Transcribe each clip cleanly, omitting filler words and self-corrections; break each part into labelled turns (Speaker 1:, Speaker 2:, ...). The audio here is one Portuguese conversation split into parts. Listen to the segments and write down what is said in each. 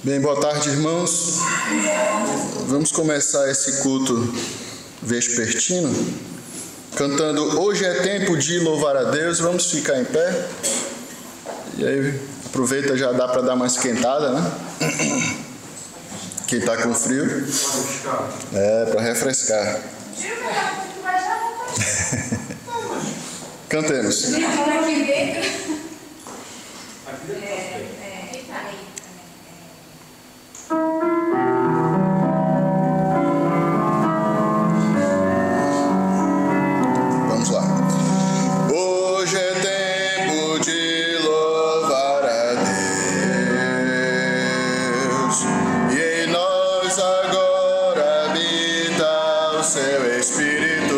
Speaker 1: Bem, boa tarde, irmãos. Vamos começar esse culto vespertino cantando Hoje é Tempo de Louvar a Deus. Vamos ficar em pé. E aí, aproveita, já dá para dar uma esquentada, né? Quem está com frio. Para refrescar. Cantemos. Vamos lá. Hoje é tempo de louvar a Deus, e em nós agora habita o seu Espírito.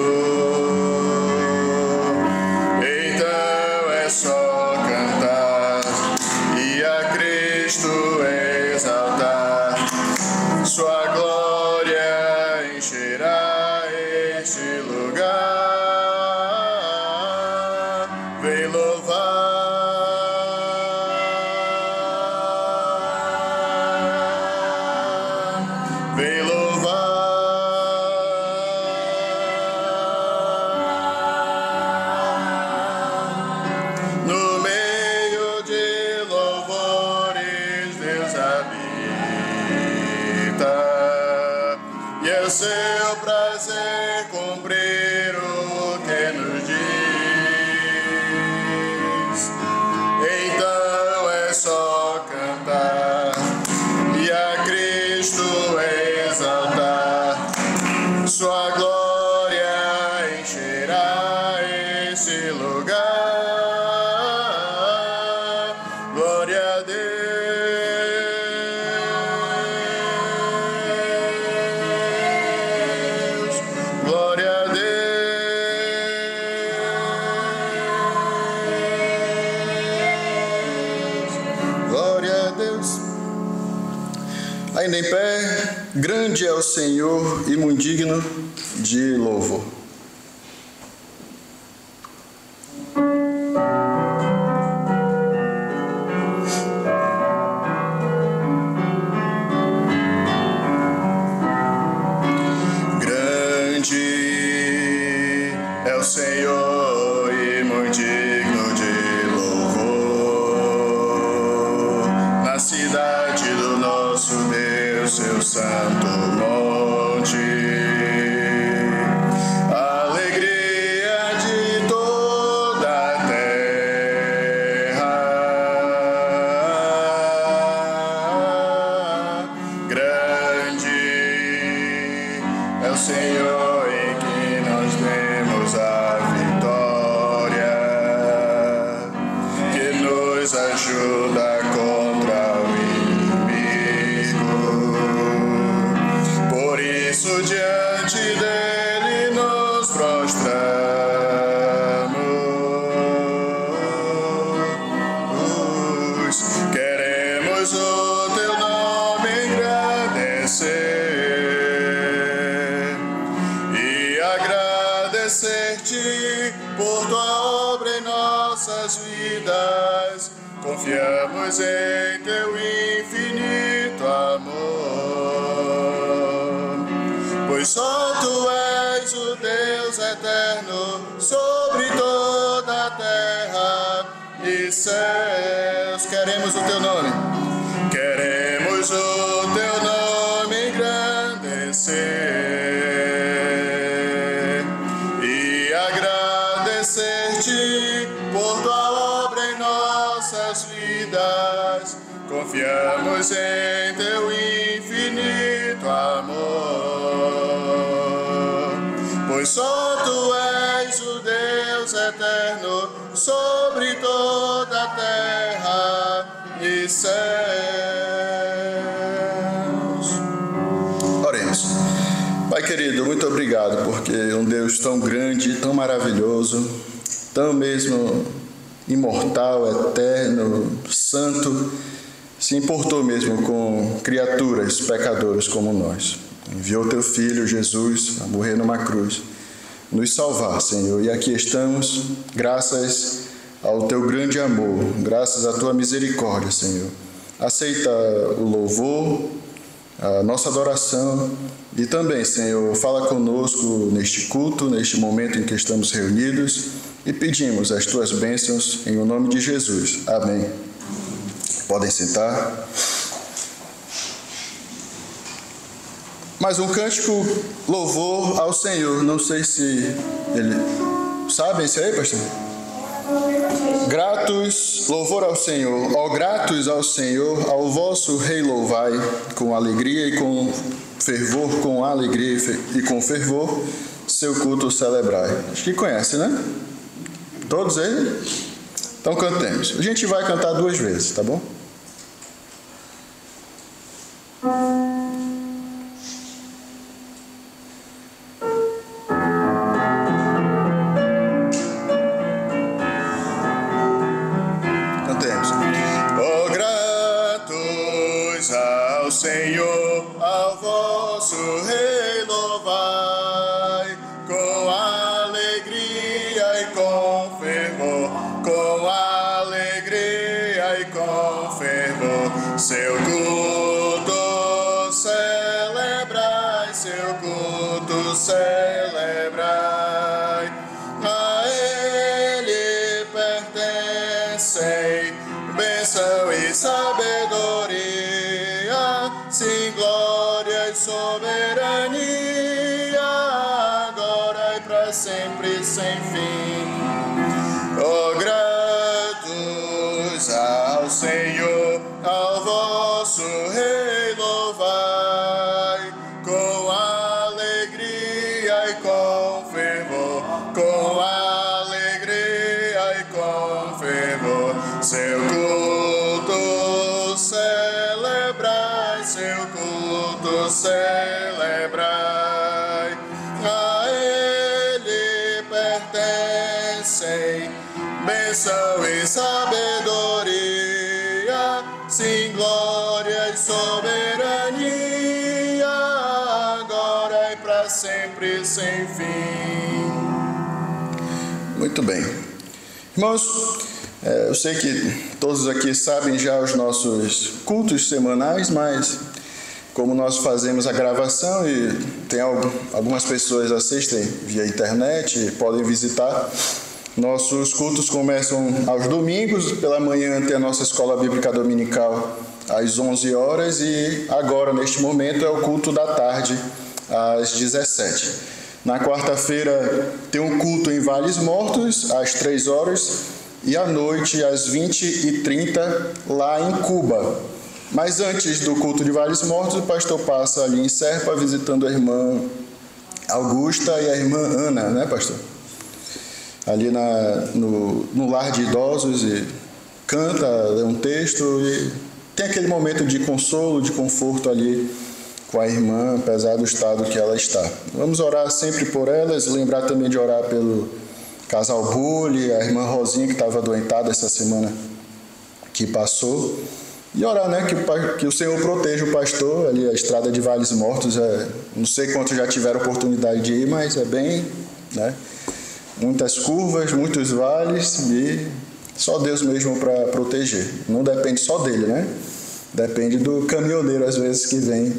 Speaker 1: Então é só cantar e a Cristo exaltar. Sua glória encherá este lugar. Vem louvar, vem louvar. No meio de louvores Deus habita, e é o seu prazer cumprir o que nos diz. Então é só cantar e a Cristo exaltar. Sua glória encherá esse lugar. Glória a Deus, glória a Deus, glória a Deus. Ainda em pé, grande é o Senhor e muito digno de louvor. Grande é o Senhor e muito digno de louvor, na cidade do nosso Deus, seu santo monte. A alegria de toda a terra. Grande é o Senhor em que nós temos a vitória, que nos ajuda contra o inimigo. Por isso diante dele nos prostramos. Queremos o teu nome engrandecer e agradecer-te por tua obra em nossas vidas. Confiamos em teu infinito amor, pois só tu és o Deus eterno sobre toda a terra e céus. Queremos o teu nome, queremos o teu nome engrandecer e agradecer-te por tua obra em nossas vidas. Confiamos em teu infinito amor, pois só tu és o Deus eterno sobre toda a terra e céus. Oremos. Pai querido, muito obrigado, porque um Deus tão grande, tão maravilhoso, tão mesmo imortal, eterno, santo, se importou mesmo com criaturas pecadoras como nós. Enviou teu Filho Jesus a morrer numa cruz, nos salvar, Senhor. E aqui estamos, graças ao teu grande amor, graças à tua misericórdia, Senhor. aceita o louvor, a nossa adoração e também, Senhor, fala conosco neste culto, neste momento em que estamos reunidos e pedimos as Tuas bênçãos em o nome de Jesus. Amém. Podem sentar. Mais um cântico, louvor ao Senhor. Não sei se ele... Sabem isso aí, pastor? Gratos, louvor ao Senhor. Ó gratos ao Senhor, ao vosso Rei louvai, com alegria e com fervor, com alegria e com fervor, seu culto celebrai. Acho que conhece, né? Todos eles? Então cantemos. A gente vai cantar 2 vezes, tá bom?
Speaker 2: Bênção e sabedoria, sim, glória e soberania, agora e para sempre, sem fim.
Speaker 1: Muito bem. Irmãos, eu sei que todos aqui sabem já os nossos cultos semanais, mas como nós fazemos a gravação e tem algumas pessoas assistem via internet e podem visitar, nossos cultos começam aos domingos, pela manhã tem a nossa escola bíblica dominical às 11 horas e agora, neste momento, é o culto da tarde às 17. Na quarta-feira tem um culto em Vales Mortos às 3 horas e à noite às 20h30 lá em Cuba. Mas antes do culto de Vales Mortos, o pastor passa ali em Serpa visitando a irmã Augusta e a irmã Ana, né, pastor? Ali no lar de idosos e canta, lê um texto e tem aquele momento de consolo, de conforto ali com a irmã, apesar do estado que ela está. Vamos orar sempre por elas, lembrar também de orar pelo casal Bulli, a irmã Rosinha que estava adoentada essa semana que passou, e orar, né, que o Senhor proteja o pastor, ali a estrada de Vales Mortos, não sei quantos já tiveram oportunidade de ir, mas é bem, né, muitas curvas, muitos vales e só Deus mesmo para proteger. Não depende só dele, né? Depende do caminhoneiro, às vezes, que vem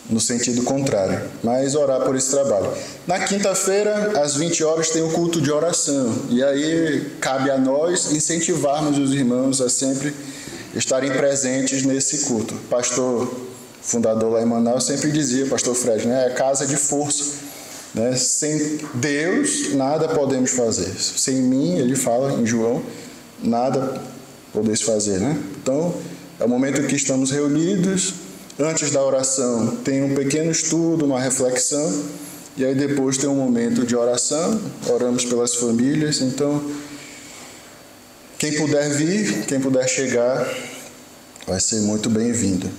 Speaker 1: no sentido contrário. Mas orar por esse trabalho. Na quinta-feira, às 20 horas, tem o culto de oração. E aí cabe a nós incentivarmos os irmãos a sempre estarem presentes nesse culto. O pastor fundador lá em Manaus sempre dizia, pastor Fred, né? É casa de força. Né? Sem Deus, nada podemos fazer. Sem mim, ele fala em João, nada podeis fazer. Né? Então, é o momento em que estamos reunidos. Antes da oração, tem um pequeno estudo, uma reflexão. E aí depois tem um momento de oração. Oramos pelas famílias. Então, quem puder vir, quem puder chegar, vai ser muito bem-vindo.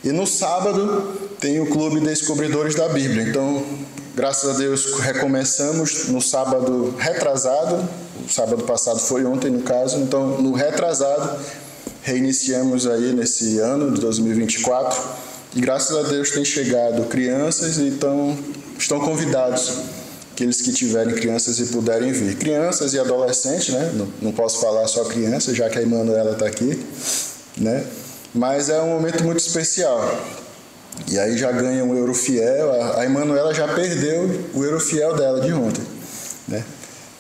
Speaker 1: E no sábado, tem o Clube Descobridores da Bíblia. Então, graças a Deus, recomeçamos no sábado retrasado. O sábado passado foi ontem, no caso. Então, no retrasado, reiniciamos aí nesse ano de 2024. E graças a Deus tem chegado crianças, então estão convidados, aqueles que tiverem crianças e puderem vir. Crianças e adolescentes, né? Não posso falar só crianças, já que a Emanuela está aqui, né? mas é um momento muito especial. E aí já ganha um Eurofiel, a Emanuela já perdeu o Eurofiel dela de ontem, né?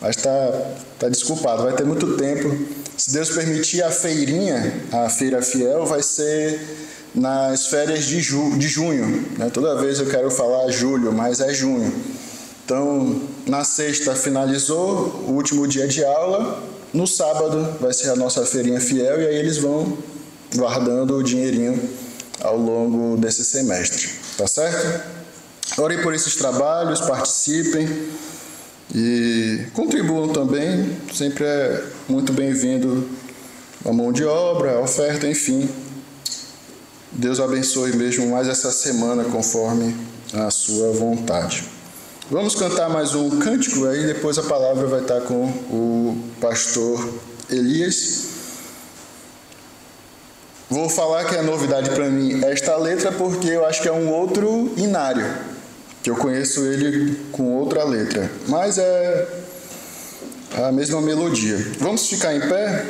Speaker 1: Mas tá desculpado, vai ter muito tempo. Se Deus permitir, a feirinha, a Feira Fiel, vai ser nas férias de junho, né? Toda vez eu quero falar julho, mas é junho. Então, na sexta finalizou o último dia de aula, no sábado vai ser a nossa feirinha fiel e aí eles vão guardando o dinheirinho ao longo desse semestre, tá certo? Orem por esses trabalhos, participem e contribuam também, sempre é muito bem-vindo a mão de obra, a oferta, enfim. Deus abençoe mesmo mais essa semana conforme a sua vontade. Vamos cantar mais um cântico, aí depois a palavra vai estar com o pastor Elias. Vou falar que é novidade para mim esta letra porque eu acho que é um outro inário, que eu conheço ele com outra letra, mas é a mesma melodia. Vamos ficar em pé?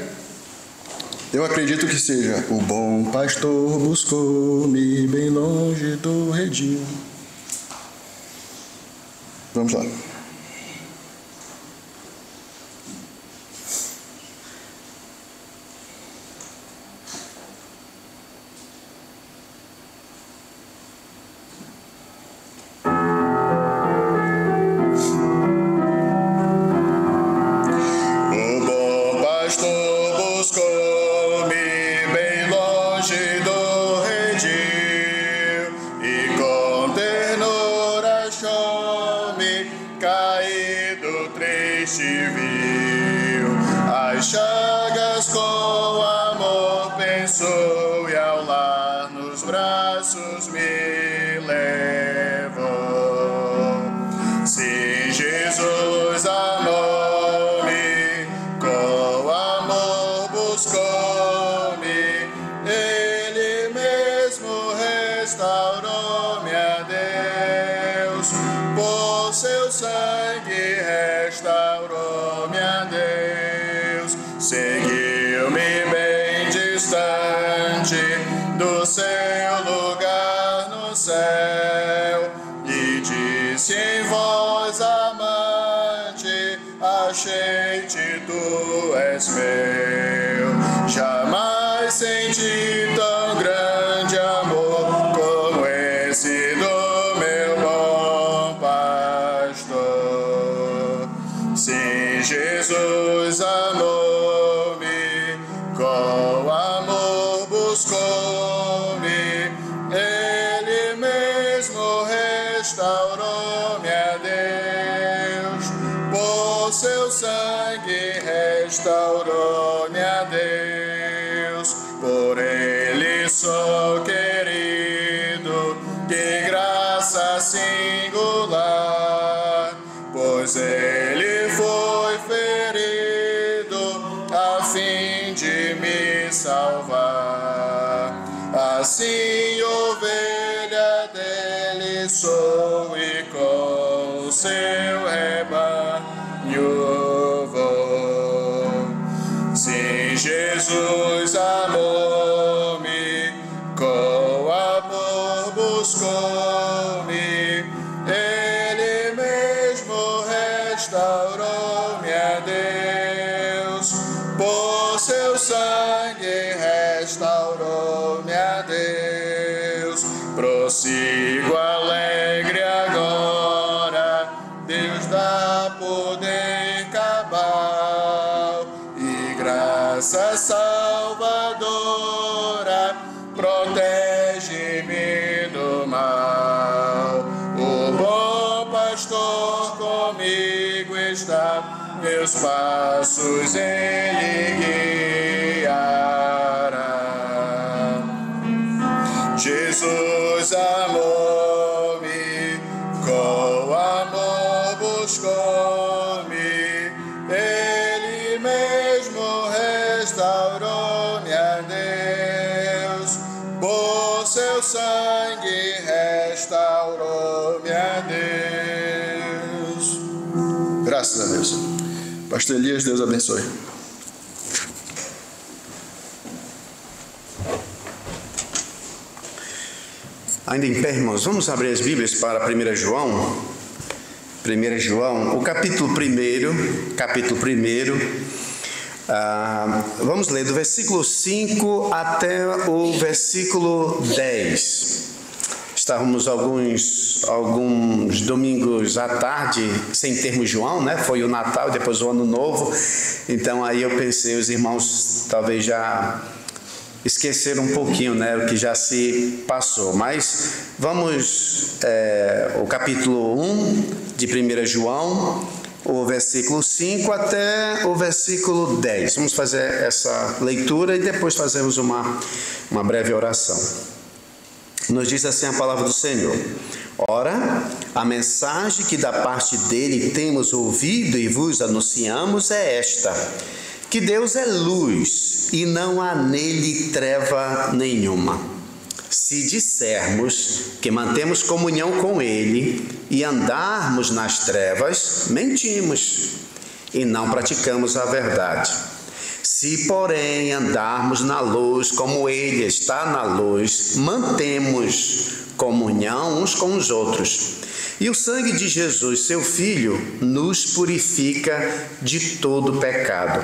Speaker 1: Eu acredito que seja: o bom pastor buscou-me bem longe do redil. Vamos lá.
Speaker 2: Do seu lugar no céu, e disse em voz amante: achei-te, tu és meu. Jamais senti tão grande amor como esse do meu bom pastor. Sim, Jesus amou-me, com amor buscou-me, Ele mesmo restaurou-me a Deus, por seu sangue restaurou-me a Deus, por Ele sou querido, que graça singular, pois Ele foi ferido a fim de me salvar. Assim, ovelha dele sou e com o seu rebanho vou. Sim, Jesus amou-me, com amor buscou-me, Ele mesmo restaurou-me a Deus, por seu sangue restaurou-me a Deus. Prossigo alegre agora, Deus dá poder cabal e graça salvadora, protege-me do mal. O bom pastor comigo está, meus passos Ele guiará. Jesus amou-me, com amor buscou-me, Ele mesmo restaurou-me a Deus, por seu sangue restaurou-me a Deus.
Speaker 1: Graças a Deus. Pastor Elias, Deus abençoe.
Speaker 3: Ainda em pé, irmãos, vamos abrir as Bíblias para 1 João. 1 João, o capítulo 1. Vamos ler do versículo 5 até o versículo 10. Estávamos alguns domingos à tarde sem termos João, né? Foi o Natal, depois o Ano Novo. Então aí eu pensei, os irmãos talvez já esqueceram um pouquinho, né, o que já se passou. Mas vamos, o capítulo 1 de 1 João, o versículo 5 até o versículo 10. Vamos fazer essa leitura e depois fazemos uma breve oração. Nos diz assim a palavra do Senhor: Ora, a mensagem que da parte dele temos ouvido e vos anunciamos é esta: que Deus é luz e não há nele treva nenhuma. Se dissermos que mantemos comunhão com ele e andarmos nas trevas, mentimos e não praticamos a verdade. Se, porém, andarmos na luz como ele está na luz, mantemos comunhão uns com os outros. E o sangue de Jesus, seu Filho, nos purifica de todo pecado.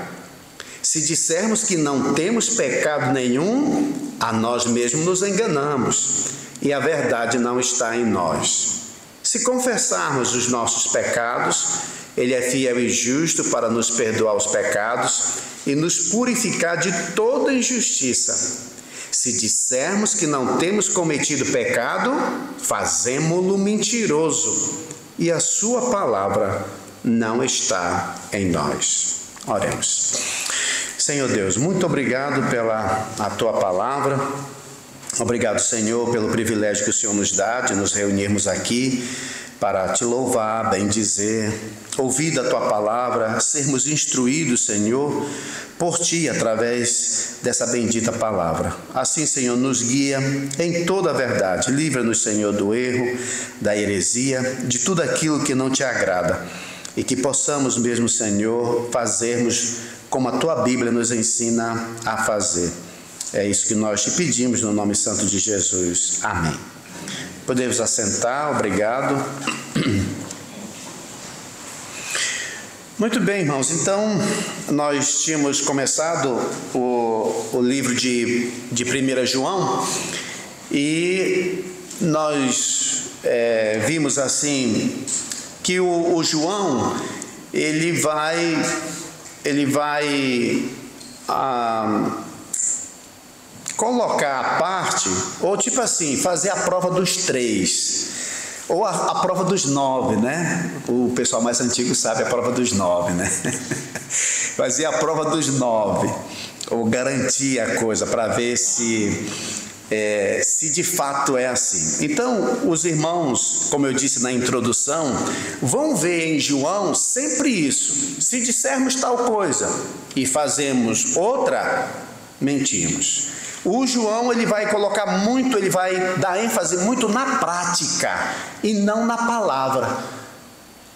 Speaker 3: Se dissermos que não temos pecado nenhum, a nós mesmos nos enganamos, e a verdade não está em nós. Se confessarmos os nossos pecados, ele é fiel e justo para nos perdoar os pecados e nos purificar de toda injustiça. Se dissermos que não temos cometido pecado, fazemo-lo mentiroso, e a sua palavra não está em nós. Oremos. Senhor Deus, muito obrigado pela a tua palavra. Obrigado, Senhor, pelo privilégio que o Senhor nos dá de nos reunirmos aqui para te louvar, bendizer, ouvir da tua palavra, sermos instruídos, Senhor, por ti através dessa bendita palavra. Assim, Senhor, nos guia em toda a verdade. Livra-nos, Senhor, do erro, da heresia, de tudo aquilo que não te agrada. E que possamos mesmo, Senhor, fazermos como a tua Bíblia nos ensina a fazer. É isso que nós te pedimos no nome santo de Jesus. Amém. Podemos assentar, obrigado. Muito bem, irmãos, então nós tínhamos começado o livro de 1 João e nós vimos assim que o João ele vai colocar a parte, ou tipo assim, fazer a prova dos 3, ou a prova dos 9, né? O pessoal mais antigo sabe a prova dos 9, né? Fazer a prova dos 9, ou garantir a coisa, para ver se de fato é assim. Então, os irmãos, como eu disse na introdução, vão ver em João sempre isso. Se dissermos tal coisa e fazemos outra, mentimos. O João, ele vai colocar muito, ele vai dar ênfase muito na prática e não na palavra.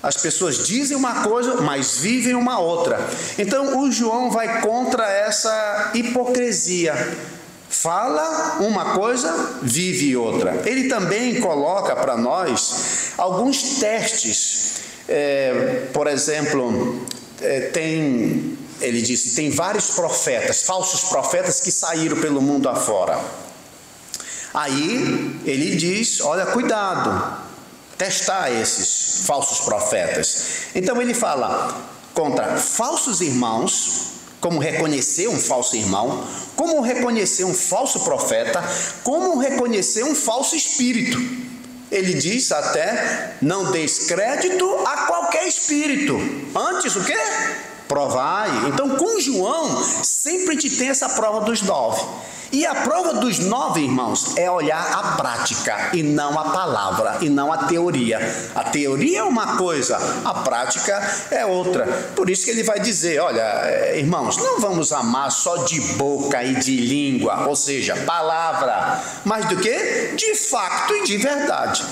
Speaker 3: As pessoas dizem uma coisa, mas vivem uma outra. Então, o João vai contra essa hipocrisia. Fala uma coisa, vive outra. Ele também coloca para nós alguns testes. Por exemplo, ele disse, tem vários profetas, falsos profetas que saíram pelo mundo afora. Aí ele diz, olha, cuidado, testar esses falsos profetas. Então ele fala contra falsos irmãos, como reconhecer um falso irmão, como reconhecer um falso profeta, como reconhecer um falso espírito. Ele diz até, não deis crédito a qualquer espírito. Antes o quê? Provai. Então com João, sempre a gente tem essa prova dos 9. E a prova dos 9, irmãos, é olhar a prática e não a palavra, e não a teoria. A teoria é uma coisa, a prática é outra. Por isso que ele vai dizer, olha, irmãos, não vamos amar só de boca e de língua, ou seja, palavra, mas do que? De facto e de verdade.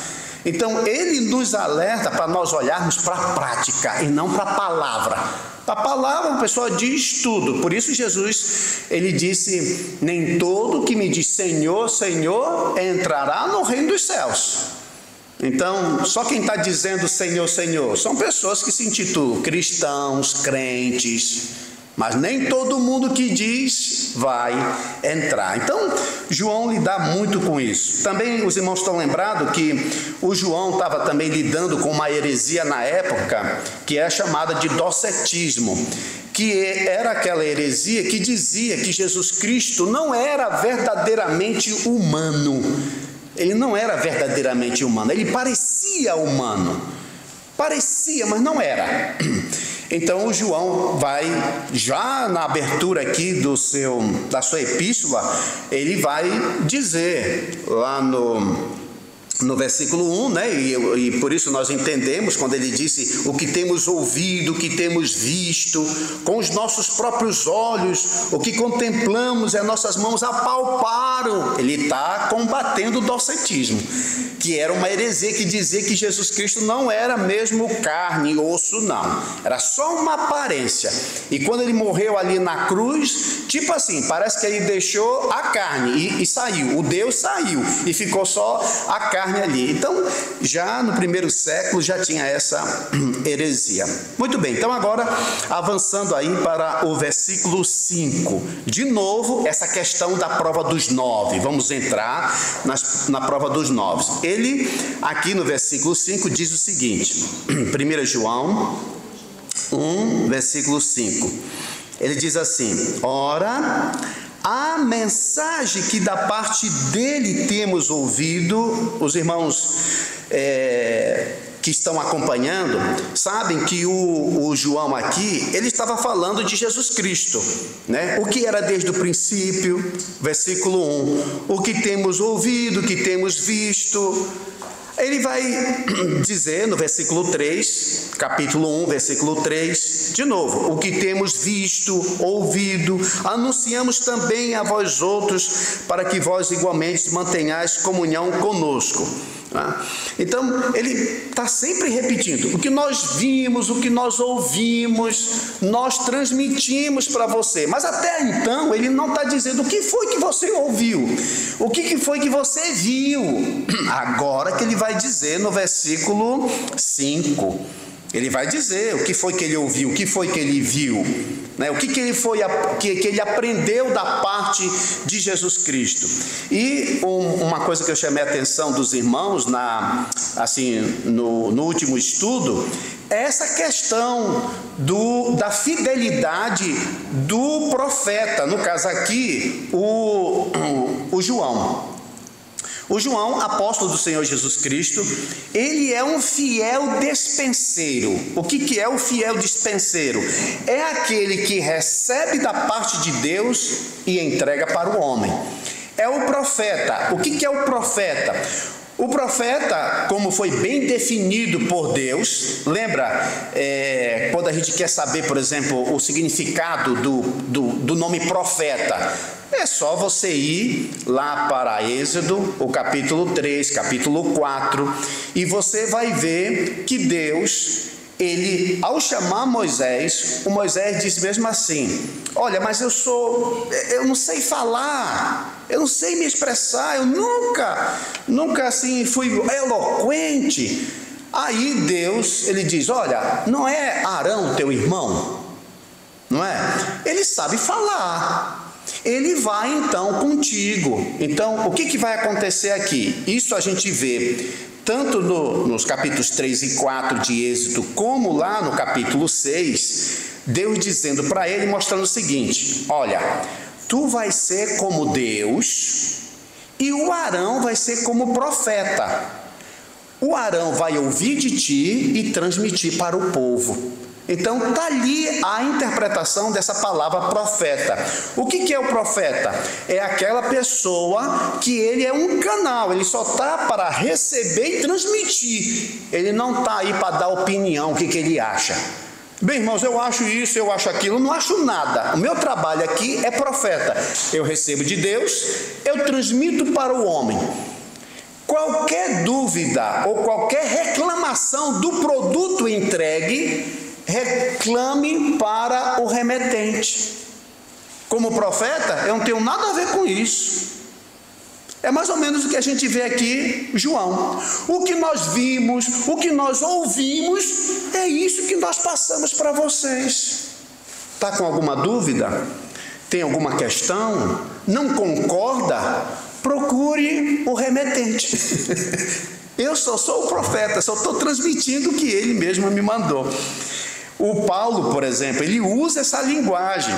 Speaker 3: Então ele nos alerta para nós olharmos para a prática e não para a palavra. A palavra, a pessoa diz tudo. Por isso Jesus, ele disse: nem todo que me diz Senhor, Senhor, entrará no reino dos céus. Então, só quem está dizendo Senhor, Senhor, são pessoas que se intitulam cristãos, crentes, mas nem todo mundo que diz vai entrar. Então, João lida muito com isso. Também os irmãos estão lembrados que o João estava também lidando com uma heresia na época, que é chamada de docetismo, que era aquela heresia que dizia que Jesus Cristo não era verdadeiramente humano. Ele não era verdadeiramente humano, ele parecia humano. Parecia, mas não era. Então o João vai, já na abertura aqui da sua epístola, ele vai dizer lá no versículo 1, né? E por isso nós entendemos quando ele disse: o que temos ouvido, o que temos visto, com os nossos próprios olhos, o que contemplamos e as nossas mãos apalparam. Ele está combatendo o docetismo, que era uma heresia que dizia que Jesus Cristo não era mesmo carne e osso, não. Era só uma aparência. E quando ele morreu ali na cruz, tipo assim, parece que ele deixou a carne e saiu. O Deus saiu e ficou só a carne ali. Então, já no primeiro século já tinha essa heresia. Muito bem, então agora avançando aí para o versículo 5. De novo, essa questão da prova dos 9. Vamos entrar na prova dos 9. Ele, aqui no versículo 5, diz o seguinte, 1 João 1, versículo 5. Ele diz assim: ora, a mensagem que da parte dele temos ouvido, os irmãos que estão acompanhando, sabem que o João aqui, ele estava falando de Jesus Cristo, né? O que era desde o princípio, versículo 1, o que temos ouvido, o que temos visto. Ele vai dizer no versículo 3, capítulo 1, versículo 3, de novo: o que temos visto, ouvido, anunciamos também a vós outros, para que vós igualmente mantenhais comunhão conosco. Então, ele está sempre repetindo: o que nós vimos, o que nós ouvimos, nós transmitimos para você. Mas até então, ele não está dizendo o que foi que você ouviu, o que foi que você viu. Agora que ele vai dizer no versículo 5, ele vai dizer o que foi que ele ouviu, o que foi que ele viu, né? O que ele aprendeu da parte de Jesus Cristo. E uma coisa que eu chamei a atenção dos irmãos no último estudo é essa questão da fidelidade do profeta, no caso aqui o João. O João, apóstolo do Senhor Jesus Cristo, ele é um fiel despenseiro. O que é o fiel despenseiro? É aquele que recebe da parte de Deus e entrega para o homem. É o profeta. O que é o profeta? O profeta, como foi bem definido por Deus, lembra quando a gente quer saber, por exemplo, o significado do nome profeta? É só você ir lá para Êxodo, o capítulo 3, capítulo 4, e você vai ver que Deus, ele, ao chamar Moisés, o Moisés diz mesmo assim: olha, mas eu não sei falar, eu não sei me expressar, eu nunca assim fui eloquente. Aí Deus, ele diz: olha, não é Arão teu irmão? Não é? Ele sabe falar. Ele vai então contigo. Então, o que vai acontecer aqui? Isso a gente vê tanto nos capítulos 3 e 4 de Êxodo, como lá no capítulo 6, Deus dizendo para ele, mostrando o seguinte: olha, tu vais ser como Deus e o Arão vai ser como profeta. O Arão vai ouvir de ti e transmitir para o povo. Então está ali a interpretação dessa palavra profeta. O que é o profeta? É aquela pessoa que ele é um canal, ele só está para receber e transmitir. Ele não está aí para dar opinião, o que ele acha. Bem, irmãos, eu acho isso, eu acho aquilo, não acho nada. O meu trabalho aqui é profeta. Eu recebo de Deus, eu transmito para o homem. Qualquer dúvida ou qualquer reclamação do produto entregue reclame para o remetente. Como profeta, eu não tenho nada a ver com isso. É mais ou menos o que a gente vê aqui, João. O que nós vimos, o que nós ouvimos, é isso que nós passamos para vocês. Está com alguma dúvida? Tem alguma questão? Não concorda? Procure o remetente. Eu só sou o profeta, só estou transmitindo o que ele mesmo me mandou. O Paulo, por exemplo, ele usa essa linguagem.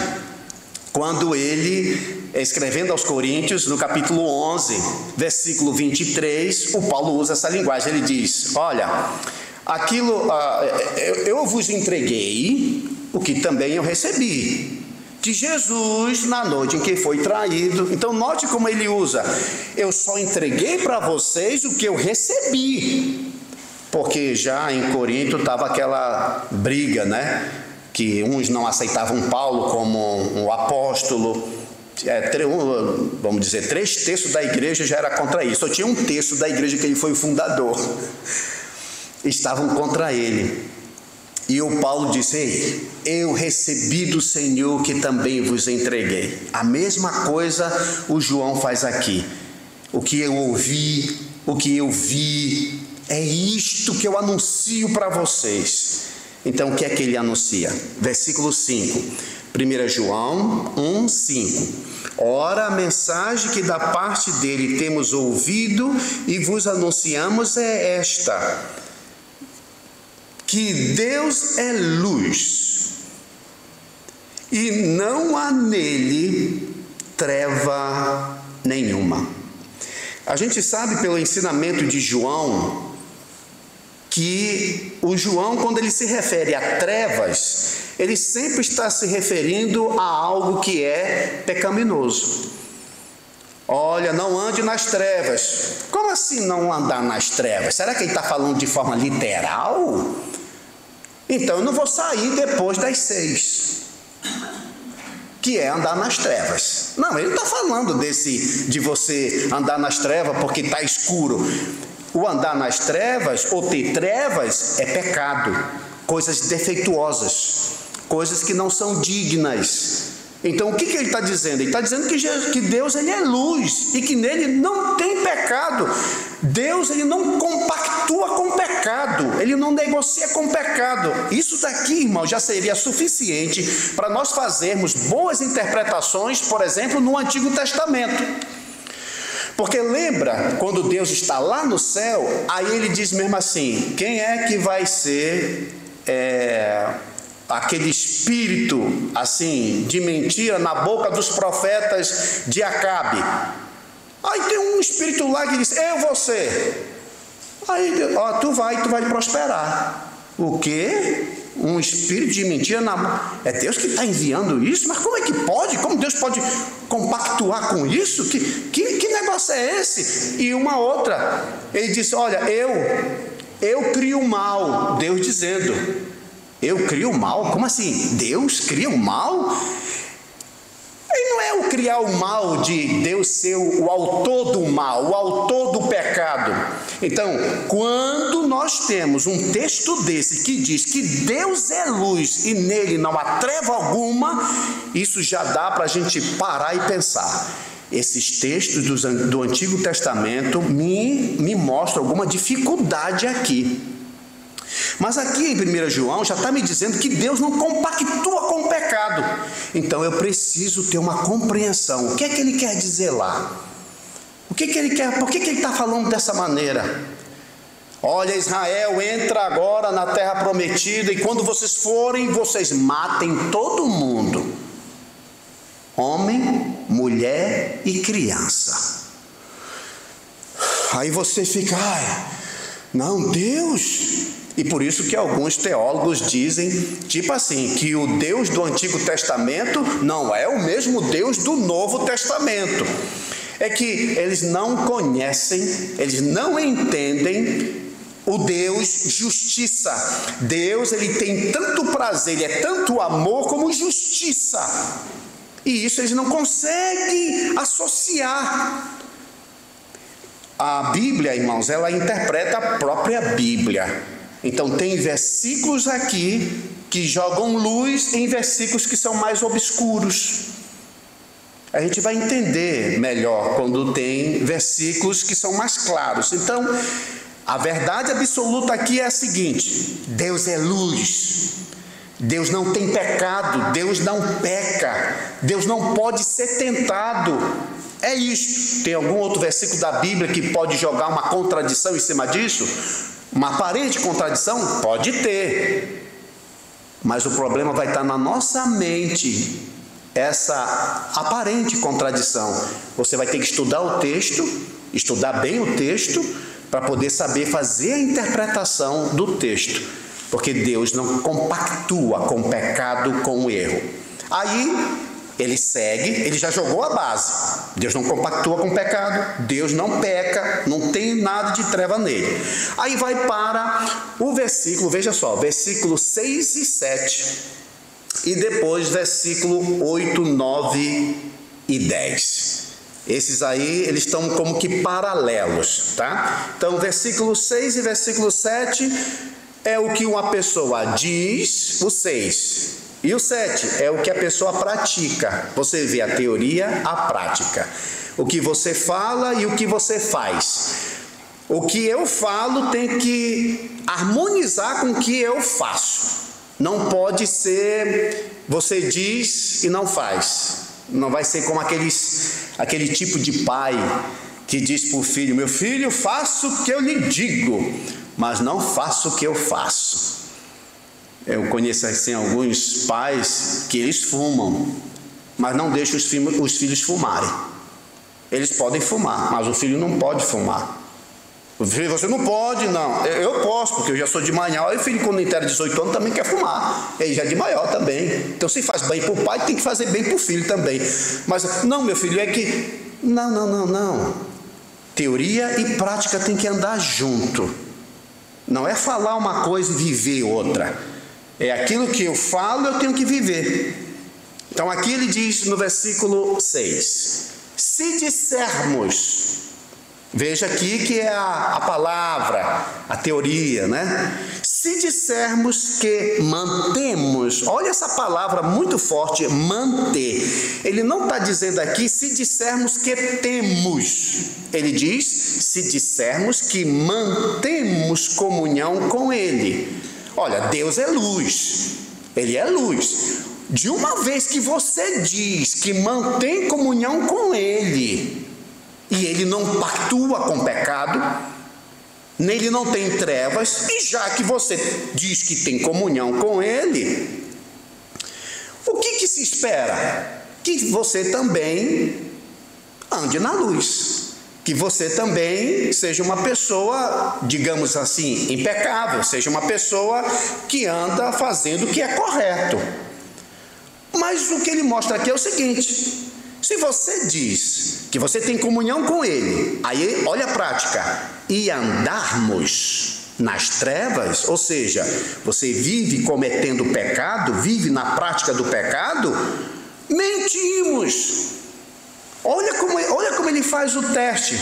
Speaker 3: Quando ele, escrevendo aos Coríntios, no capítulo 11, versículo 23, o Paulo usa essa linguagem. Ele diz, olha, eu vos entreguei o que também eu recebi, de Jesus na noite em que foi traído. Então note como ele usa, eu só entreguei para vocês o que eu recebi, porque já em Corinto estava aquela briga, né? Que uns não aceitavam Paulo como um apóstolo, vamos dizer, 3/3 da igreja já era contra isso, só tinha 1/3 da igreja que ele foi o fundador, estavam contra ele. E o Paulo disse, ei, eu recebi do Senhor que também vos entreguei. A mesma coisa o João faz aqui. O que eu ouvi, o que eu vi, é isto que eu anuncio para vocês. Então o que é que ele anuncia? Versículo 5, 1 João 1:5. Ora, a mensagem que da parte dele temos ouvido e vos anunciamos é esta: que Deus é luz, e não há nele treva nenhuma. A gente sabe pelo ensinamento de João, que o João, quando ele se refere a trevas, ele sempre está se referindo a algo que é pecaminoso. Olha, não ande nas trevas. Como assim não andar nas trevas? Será que ele está falando de forma literal? Então eu não vou sair depois das 6, que é andar nas trevas. Não, ele não está falando de você andar nas trevas porque está escuro. O andar nas trevas, ou ter trevas, é pecado, coisas defeituosas, coisas que não são dignas. Então o que ele está dizendo? Ele está dizendo que Deus ele é luz e que nele não tem pecado. Deus ele não compactua com pecado, ele não negocia com pecado. Isso daqui, irmão, já seria suficiente para nós fazermos boas interpretações, por exemplo, no Antigo Testamento. Porque lembra, quando Deus está lá no céu, aí ele diz mesmo assim, quem é que vai ser aquele espírito assim de mentira na boca dos profetas de Acabe? Aí tem um espírito lá que diz, eu vou ser. Aí, ó, tu vai prosperar. O quê? Um espírito de mentira é Deus que está enviando isso? Mas como é que pode? Como Deus pode compactuar com isso? Que negócio é esse? E uma outra, ele disse, olha, eu crio o mal. Deus dizendo, eu crio o mal? Como assim? Deus cria o mal? E não é o criar o mal de Deus ser o autor do mal, o autor do pecado. Então, quando nós temos um texto desse que diz que Deus é luz e nele não há treva alguma, isso já dá para a gente parar e pensar. Esses textos do Antigo Testamento me mostram alguma dificuldade aqui. Mas aqui em 1 João já está me dizendo que Deus não compactua com o pecado. Então eu preciso ter uma compreensão. O que é que ele quer dizer lá? O que ele quer? Por que ele está falando dessa maneira? Olha, Israel, entra agora na terra prometida e quando vocês forem, vocês matem todo mundo. Homem, mulher e criança. Aí você fica, não, Deus... E por isso que alguns teólogos dizem, tipo assim, que o Deus do Antigo Testamento não é o mesmo Deus do Novo Testamento. É que eles não conhecem, eles não entendem o Deus justiça. Deus, ele tem tanto prazer, ele é tanto amor como justiça. E isso eles não conseguem associar. A Bíblia, irmãos, ela interpreta a própria Bíblia. Então tem versículos aqui que jogam luz em versículos que são mais obscuros. A gente vai entender melhor quando tem versículos que são mais claros. Então, a verdade absoluta aqui é a seguinte: Deus é luz, Deus não tem pecado, Deus não peca, Deus não pode ser tentado. É isto. Tem algum outro versículo da Bíblia que pode jogar uma contradição em cima disso? Uma aparente contradição? Pode ter. Mas o problema vai estar na nossa mente, essa aparente contradição. Você vai ter que estudar o texto, estudar bem o texto, para poder saber fazer a interpretação do texto. Porque Deus não compactua com o pecado, com o erro. Aí ele segue, ele já jogou a base. Deus não compactua com o pecado, Deus não peca, não tem nada de treva nele. Aí vai para o versículo, veja só, versículo 6 e 7. E depois versículo 8, 9 e 10. Esses aí, eles estão como que paralelos, tá? Então, versículo 6 e versículo 7 é o que uma pessoa diz, o 6. E o 7 é o que a pessoa pratica. Você vê a teoria, a prática. O que você fala e o que você faz. O que eu falo tem que harmonizar com o que eu faço. Não pode ser você diz e não faz. Não vai ser como aquele tipo de pai que diz para o filho: meu filho, faça o que eu lhe digo, mas não faça o que eu faço. Eu conheço assim alguns pais que eles fumam, mas não deixam os filhos fumarem. Eles podem fumar, mas o filho não pode fumar. O filho, você não pode, não. Eu posso, porque eu já sou de maior, e o filho, quando inteira 18 anos, também quer fumar. Ele já é de maior também. Então, se faz bem para o pai, tem que fazer bem para o filho também. Mas, não, meu filho, é que... Não. Teoria e prática tem que andar junto. Não é falar uma coisa e viver outra. É aquilo que eu falo, eu tenho que viver. Então, aqui ele diz no versículo 6. Se dissermos... Veja aqui que é a palavra, a teoria, né? Se dissermos que mantemos, olha essa palavra muito forte, manter. Ele não está dizendo aqui se dissermos que temos. Ele diz se dissermos que mantemos comunhão com Ele. Olha, Deus é luz, Ele é luz. De uma vez que você diz que mantém comunhão com Ele, e Ele não pactua com pecado, nele não tem trevas, e já que você diz que tem comunhão com Ele, o que se espera? Que você também ande na luz, que você também seja uma pessoa, digamos assim, impecável, seja uma pessoa que anda fazendo o que é correto. Mas o que ele mostra aqui é o seguinte: se você diz que você tem comunhão com Ele, aí olha a prática, e andarmos nas trevas, ou seja, você vive cometendo pecado, vive na prática do pecado, mentimos. Olha como ele faz o teste,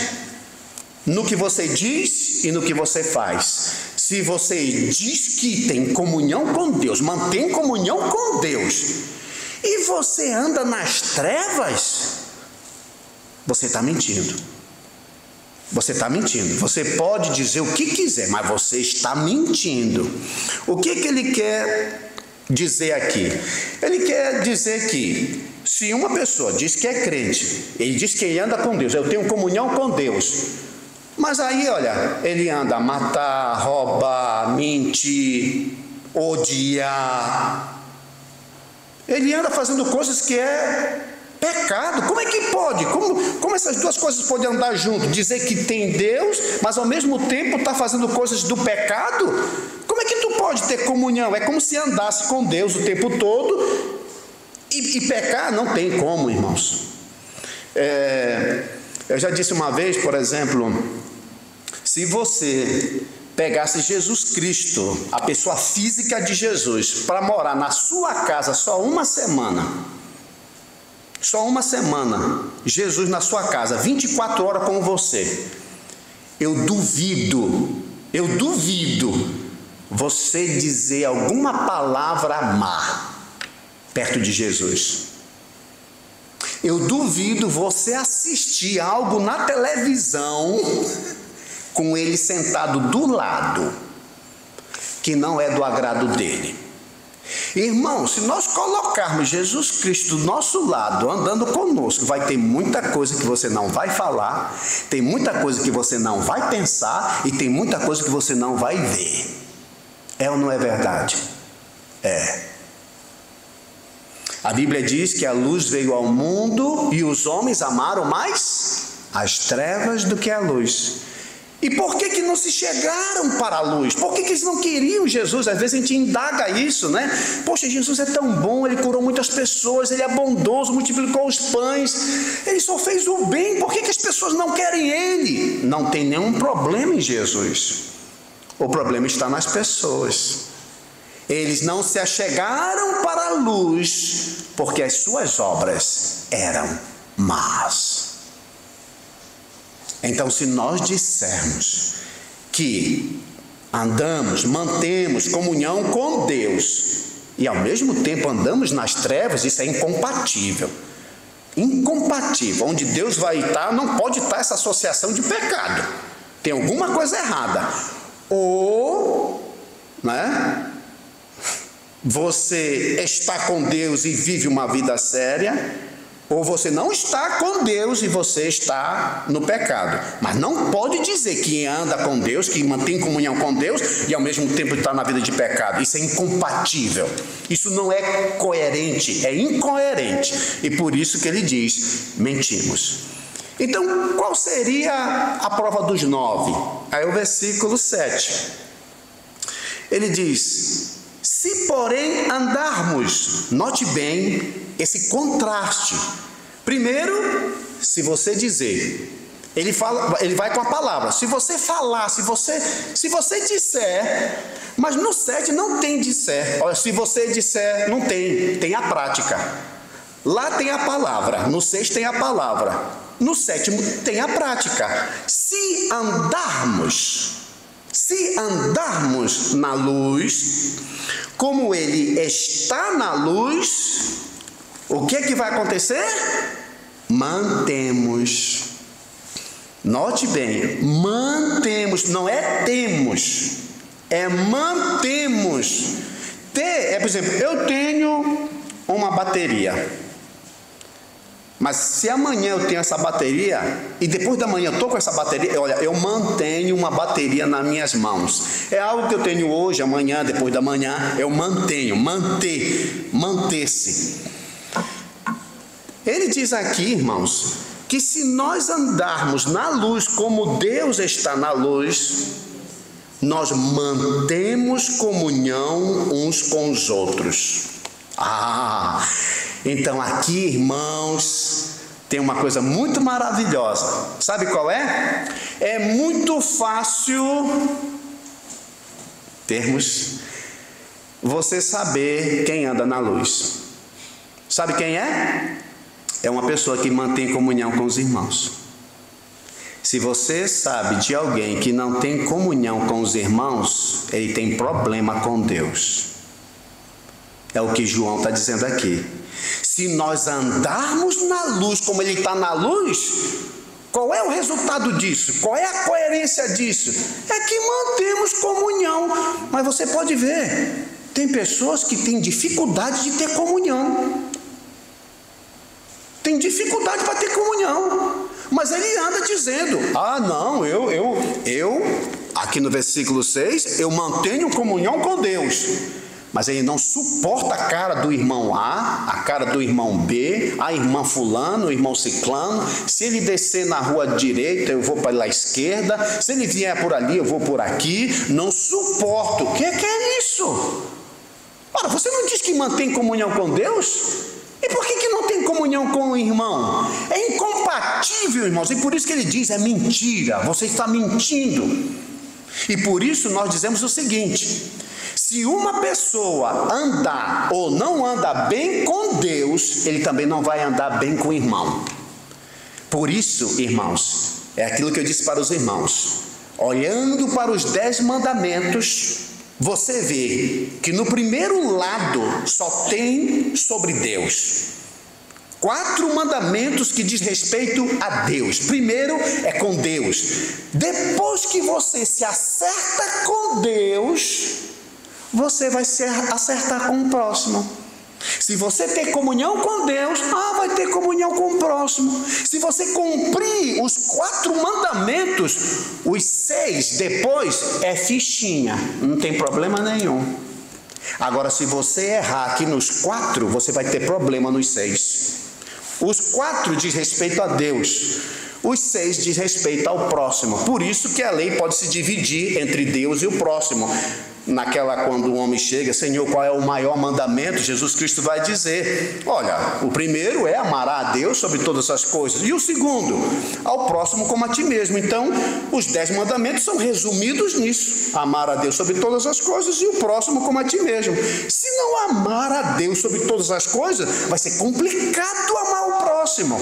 Speaker 3: no que você diz e no que você faz. Se você diz que tem comunhão com Deus, mantém comunhão com Deus, e você anda nas trevas, você está mentindo. Você está mentindo. Você pode dizer o que quiser, mas você está mentindo. O que ele quer dizer aqui? Ele quer dizer que se uma pessoa diz que é crente, ele diz que ele anda com Deus, eu tenho comunhão com Deus, mas aí, olha, ele anda a matar, roubar, mentir, odiar, ele anda fazendo coisas que é pecado. Como é que pode? Como essas duas coisas podem andar junto? Dizer que tem Deus, mas ao mesmo tempo está fazendo coisas do pecado? Como é que tu pode ter comunhão? É como se andasse com Deus o tempo todo e pecar. Não tem como, irmãos. Eu já disse uma vez, por exemplo, se você pegasse Jesus Cristo, a pessoa física de Jesus, para morar na sua casa só uma semana, Jesus na sua casa, 24 horas com você, eu duvido você dizer alguma palavra má perto de Jesus. Eu duvido você assistir algo na televisão com ele sentado do lado, que não é do agrado dele. Irmão, se nós colocarmos Jesus Cristo do nosso lado, andando conosco, vai ter muita coisa que você não vai falar, tem muita coisa que você não vai pensar e tem muita coisa que você não vai ver. É ou não é verdade? É. A Bíblia diz que a luz veio ao mundo e os homens amaram mais as trevas do que a luz. E por que não se chegaram para a luz? Por que eles não queriam Jesus? Às vezes a gente indaga isso, né? Poxa, Jesus é tão bom, ele curou muitas pessoas, ele é bondoso, multiplicou os pães, ele só fez o bem, por que as pessoas não querem ele? Não tem nenhum problema em Jesus. O problema está nas pessoas. Eles não se achegaram para a luz porque as suas obras eram más. Então, se nós dissermos que andamos, mantemos comunhão com Deus e ao mesmo tempo andamos nas trevas, isso é incompatível. Incompatível. Onde Deus vai estar, não pode estar essa associação de pecado. Tem alguma coisa errada. Ou, né? Você está com Deus e vive uma vida séria, ou você não está com Deus e você está no pecado. Mas não pode dizer que anda com Deus, que mantém comunhão com Deus e ao mesmo tempo está na vida de pecado. Isso é incompatível. Isso não é coerente, é incoerente. E por isso que ele diz, mentimos. Então, qual seria a prova dos 9? Aí o versículo 7. Ele diz: se porém andarmos, note bem esse contraste. Primeiro, se você dizer, ele vai com a palavra. Se você falar, se você disser, mas no 7 não tem disser. Olha, se você disser, não tem a prática. Lá tem a palavra, no 6 tem a palavra, no 7 tem a prática. Se andarmos na luz, como ele está na luz, o que é que vai acontecer? Mantemos. Note bem, mantemos, não é temos, é mantemos. Ter, por exemplo, eu tenho uma bateria. Mas se amanhã eu tenho essa bateria, e depois da manhã eu estou com essa bateria, olha, eu mantenho uma bateria nas minhas mãos. É algo que eu tenho hoje, amanhã, depois da manhã, eu mantenho, manter-se. Ele diz aqui, irmãos, que se nós andarmos na luz como Deus está na luz, nós mantemos comunhão uns com os outros. Então aqui, irmãos, tem uma coisa muito maravilhosa. Sabe qual é? É muito fácil termos você saber quem anda na luz. Sabe quem é? É uma pessoa que mantém comunhão com os irmãos. Se você sabe de alguém que não tem comunhão com os irmãos, ele tem problema com Deus. É o que João está dizendo aqui. Se nós andarmos na luz como ele está na luz, qual é o resultado disso? Qual é a coerência disso? É que mantemos comunhão. Mas você pode ver, tem pessoas que têm dificuldade de ter comunhão. Tem dificuldade para ter comunhão. Mas ele anda dizendo, não, eu, aqui no versículo 6, eu mantenho comunhão com Deus. Mas ele não suporta a cara do irmão A, a cara do irmão B, a irmã fulano, o irmão ciclano. Se ele descer na rua direita, eu vou para a esquerda. Se ele vier por ali, eu vou por aqui. Não suporto. O que é isso? Ora, você não diz que mantém comunhão com Deus? E por que não tem comunhão com o irmão? É incompatível, irmãos. E por isso que ele diz, é mentira. Você está mentindo. E por isso nós dizemos o seguinte: se uma pessoa andar ou não anda bem com Deus, ele também não vai andar bem com o irmão. Por isso, irmãos, é aquilo que eu disse para os irmãos. Olhando para os 10 mandamentos, você vê que no primeiro lado só tem sobre Deus. 4 mandamentos que diz respeito a Deus. Primeiro é com Deus. Depois que você se acerta com Deus, você vai se acertar com o próximo. Se você ter comunhão com Deus, vai ter comunhão com o próximo. Se você cumprir os 4 mandamentos, os 6 depois é fichinha, não tem problema nenhum. Agora, se você errar aqui nos 4, você vai ter problema nos 6. Os 4 diz respeito a Deus, os 6 diz respeito ao próximo. Por isso que a lei pode se dividir entre Deus e o próximo. Quando o homem chega, Senhor, qual é o maior mandamento? Jesus Cristo vai dizer, olha, o primeiro é amar a Deus sobre todas as coisas, e o segundo, ao próximo como a ti mesmo. Então, os 10 mandamentos são resumidos nisso: amar a Deus sobre todas as coisas e o próximo como a ti mesmo. Se não amar a Deus sobre todas as coisas, vai ser complicado amar o próximo.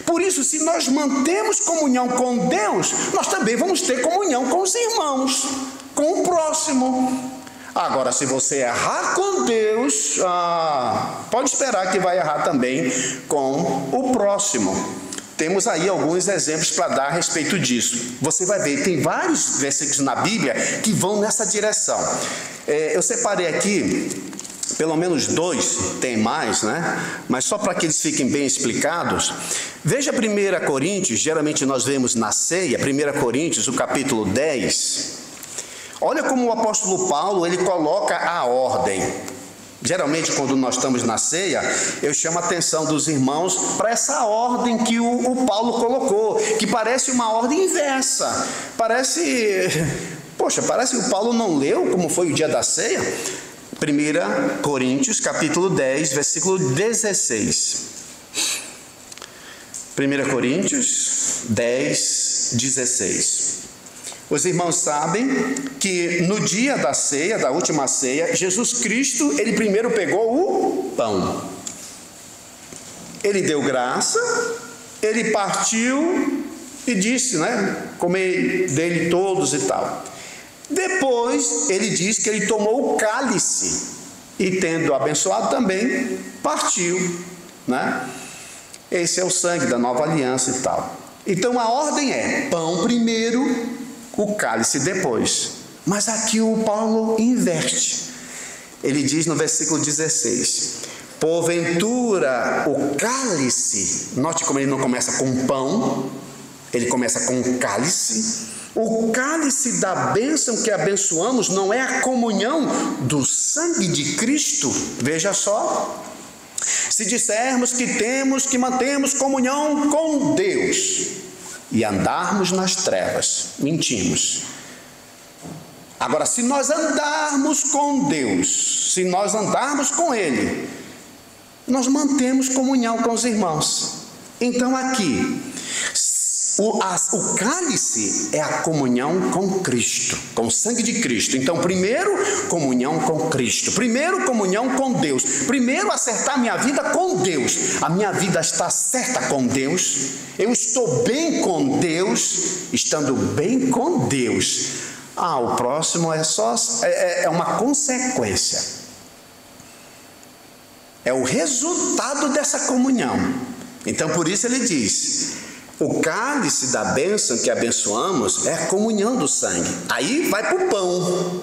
Speaker 3: Por isso, se nós mantemos comunhão com Deus, nós também vamos ter comunhão com os irmãos, com o próximo. Agora, se você errar com Deus, pode esperar que vai errar também com o próximo. Temos aí alguns exemplos para dar a respeito disso. Você vai ver, tem vários versículos na Bíblia que vão nessa direção. Eu separei aqui pelo menos 2, tem mais, né? Mas só para que eles fiquem bem explicados. Veja 1 Coríntios, geralmente nós vemos na ceia, 1 Coríntios, o capítulo 10. Olha como o apóstolo Paulo, ele coloca a ordem. Geralmente, quando nós estamos na ceia, eu chamo a atenção dos irmãos para essa ordem que o Paulo colocou, que parece uma ordem inversa. Parece que o Paulo não leu como foi o dia da ceia. 1 Coríntios, capítulo 10, versículo 16. 1 Coríntios 10, 16. Os irmãos sabem que no dia da ceia, da última ceia, Jesus Cristo, ele primeiro pegou o pão. Ele deu graça, ele partiu e disse, comei dele todos e tal. Depois, ele diz que ele tomou o cálice e, tendo abençoado também, partiu, Esse é o sangue da nova aliança e tal. Então, a ordem é pão primeiro, o cálice depois. Mas aqui o Paulo inverte. Ele diz no versículo 16: porventura o cálice, note como ele não começa com pão, ele começa com o cálice. O cálice da bênção que abençoamos não é a comunhão do sangue de Cristo? Veja só. Se dissermos que mantemos comunhão com Deus e andarmos nas trevas, mentimos. Agora, se nós andarmos com Deus, se nós andarmos com Ele, nós mantemos comunhão com os irmãos. Então aqui, o cálice é a comunhão com Cristo, com o sangue de Cristo. Então, primeiro, comunhão com Cristo. Primeiro, comunhão com Deus. Primeiro, acertar minha vida com Deus. A minha vida está certa com Deus. Eu estou bem com Deus. Estando bem com Deus, o próximo é uma consequência. É o resultado dessa comunhão. Então, por isso ele diz: o cálice da bênção que abençoamos é a comunhão do sangue. Aí vai para o pão.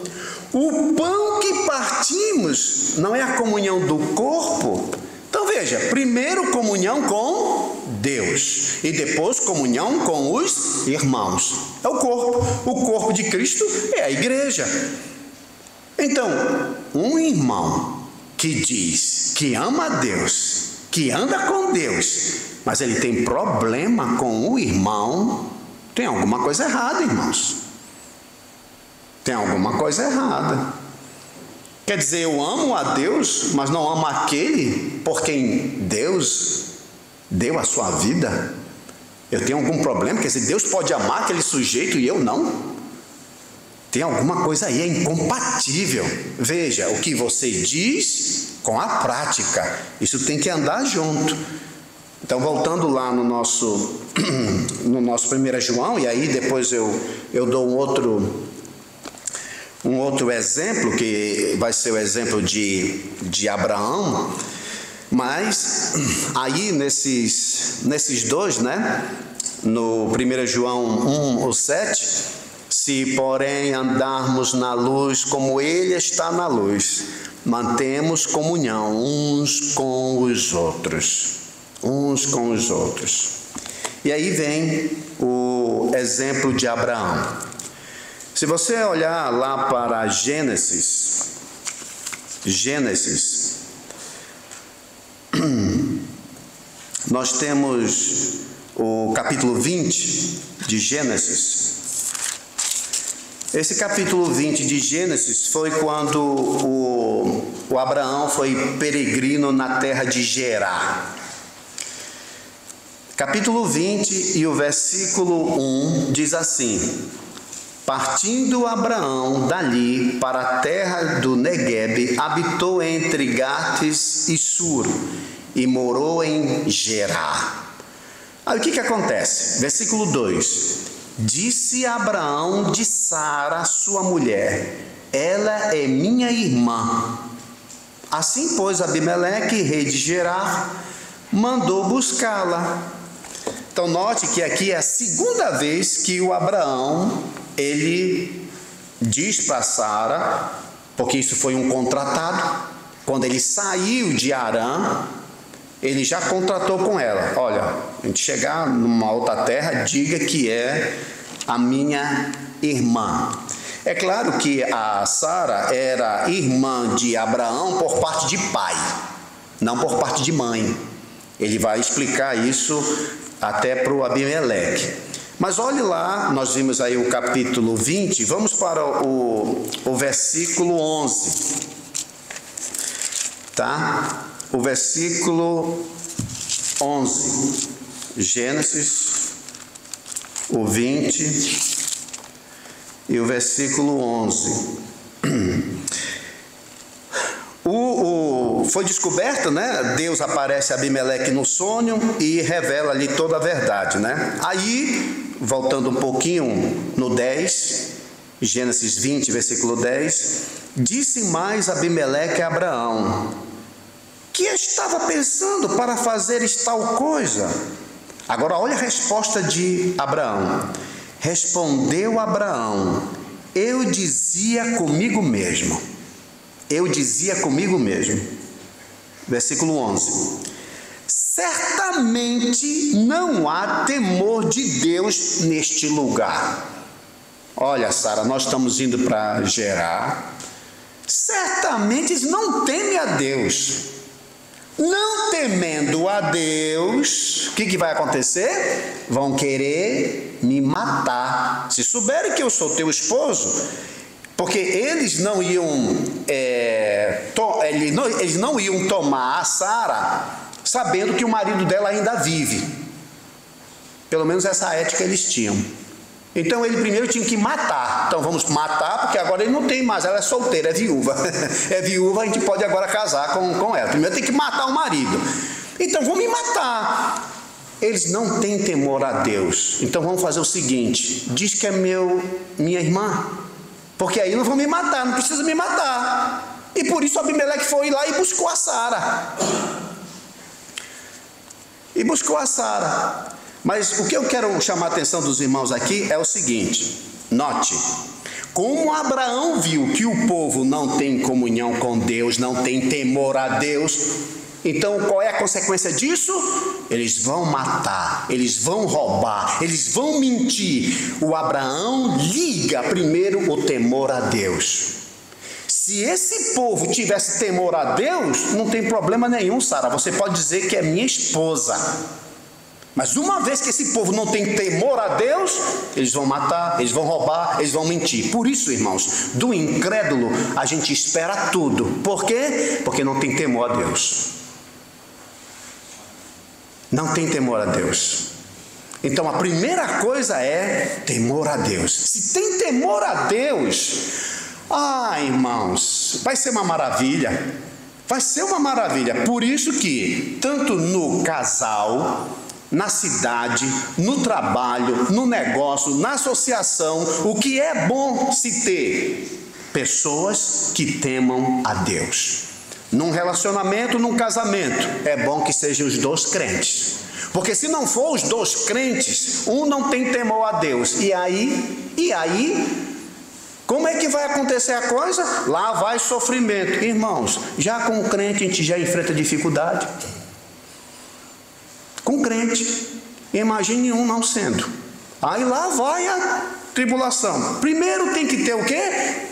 Speaker 3: O pão que partimos não é a comunhão do corpo? Então veja, primeiro comunhão com Deus e depois comunhão com os irmãos. É o corpo. O corpo de Cristo é a igreja. Então, um irmão que diz que ama a Deus, que anda com Deus, mas ele tem problema com o irmão, tem alguma coisa errada, irmãos. Tem alguma coisa errada. Quer dizer, eu amo a Deus, mas não amo aquele por quem Deus deu a sua vida? Eu tenho algum problema? Quer dizer, Deus pode amar aquele sujeito e eu não? Tem alguma coisa aí, é incompatível. Veja, o que você diz com a prática, isso tem que andar junto. Então, voltando lá no nosso 1 João, e aí depois eu dou um outro exemplo, que vai ser o exemplo de Abraão, mas aí nesses dois, né? No 1 João 1:7, se porém andarmos na luz como ele está na luz, mantemos comunhão uns com os outros. Uns com os outros. E aí vem o exemplo de Abraão. Se você olhar lá para Gênesis, nós temos o capítulo 20 de Gênesis. Esse capítulo 20 de Gênesis foi quando o Abraão foi peregrino na terra de Gerar. Capítulo 20 e o versículo 1 diz assim: partindo Abraão dali para a terra do Neguebe, habitou entre Gates e Sur, e morou em Gerar. Aí o que acontece? Versículo 2: disse Abraão de Sara, sua mulher, ela é minha irmã. Assim, pois, Abimeleque, rei de Gerar, mandou buscá-la. Então, note que aqui é a segunda vez que o Abraão, ele diz para Sara, porque isso foi um contratado, quando ele saiu de Harã, ele já contratou com ela: olha, a gente chegar numa outra terra, diga que é a minha irmã. É claro que a Sara era irmã de Abraão por parte de pai, não por parte de mãe. Ele vai explicar isso até para o Abimeleque. Mas olhe lá, nós vimos aí o capítulo 20, vamos para o versículo 11, tá? O versículo 11, Gênesis, o 20 e o versículo 11. Foi descoberto, né? Deus aparece a Abimeleque no sonho e revela ali toda a verdade, né? Aí, voltando um pouquinho no 10, Gênesis 20, versículo 10, disse mais Abimeleque a Abraão: que estava pensando para fazeres tal coisa? Agora olha a resposta de Abraão. Respondeu Abraão: eu dizia comigo mesmo. Eu dizia comigo mesmo. Versículo 11: certamente não há temor de Deus neste lugar. Olha, Sara, nós estamos indo para Gerar. Certamente eles não temem a Deus. Não temendo a Deus, o que vai acontecer? Vão querer me matar. Se souberem que eu sou teu esposo, porque eles não iam eles não iam tomar a Sara sabendo que o marido dela ainda vive. Pelo menos essa ética eles tinham. Então ele primeiro tinha que matar. Então vamos matar, porque agora ele não tem mais, ela é solteira, é viúva. É viúva, a gente pode agora casar com ela. Primeiro tem que matar o marido. Então vão me matar. Eles não têm temor a Deus. Então vamos fazer o seguinte: diz que é minha irmã, porque aí não vão me matar, não precisa me matar. E por isso Abimeleque foi lá e buscou a Sara. Mas o que eu quero chamar a atenção dos irmãos aqui é o seguinte: note, como Abraão viu que o povo não tem comunhão com Deus, não tem temor a Deus, então qual é a consequência disso? Eles vão matar, eles vão roubar, eles vão mentir. O Abraão liga primeiro o temor a Deus. Se esse povo tivesse temor a Deus, não tem problema nenhum, Sara, você pode dizer que é minha esposa. Mas uma vez que esse povo não tem temor a Deus, eles vão matar, eles vão roubar, eles vão mentir. Por isso, irmãos, do incrédulo a gente espera tudo. Por quê? Porque não tem temor a Deus. Não tem temor a Deus. Então a primeira coisa é temor a Deus. Se tem temor a Deus, irmãos, vai ser uma maravilha. Vai ser uma maravilha. Por isso que, tanto no casal, na cidade, no trabalho, no negócio, na associação, o que é bom se ter? pessoas que temam a Deus. Num relacionamento, num casamento, é bom que sejam os dois crentes. Porque se não for os dois crentes, um não tem temor a Deus. E aí, como é que vai acontecer a coisa? Lá vai sofrimento. Irmãos, já com o crente a gente já enfrenta dificuldade. Com crente, imagine um não sendo. Aí lá vai a tribulação. Primeiro tem que ter o quê?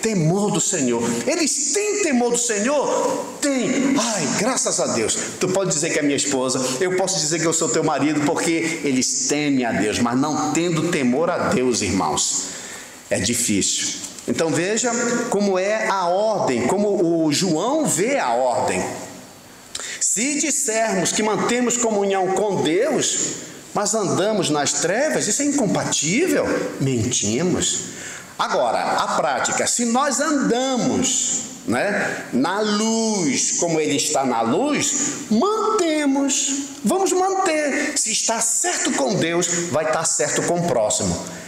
Speaker 3: Temor do Senhor. Eles têm temor do Senhor? Tem. Ai, graças a Deus. Tu pode dizer que é minha esposa, eu posso dizer que eu sou teu marido, porque eles temem a Deus, mas não tendo temor a Deus, irmãos, é difícil. Então veja como é a ordem, como o João vê a ordem. Se dissermos que mantemos comunhão com Deus, mas andamos nas trevas, isso é incompatível, mentimos. Agora, a prática, se nós andamos, na luz, como Ele está na luz, vamos manter. Se está certo com Deus, vai estar certo com o próximo.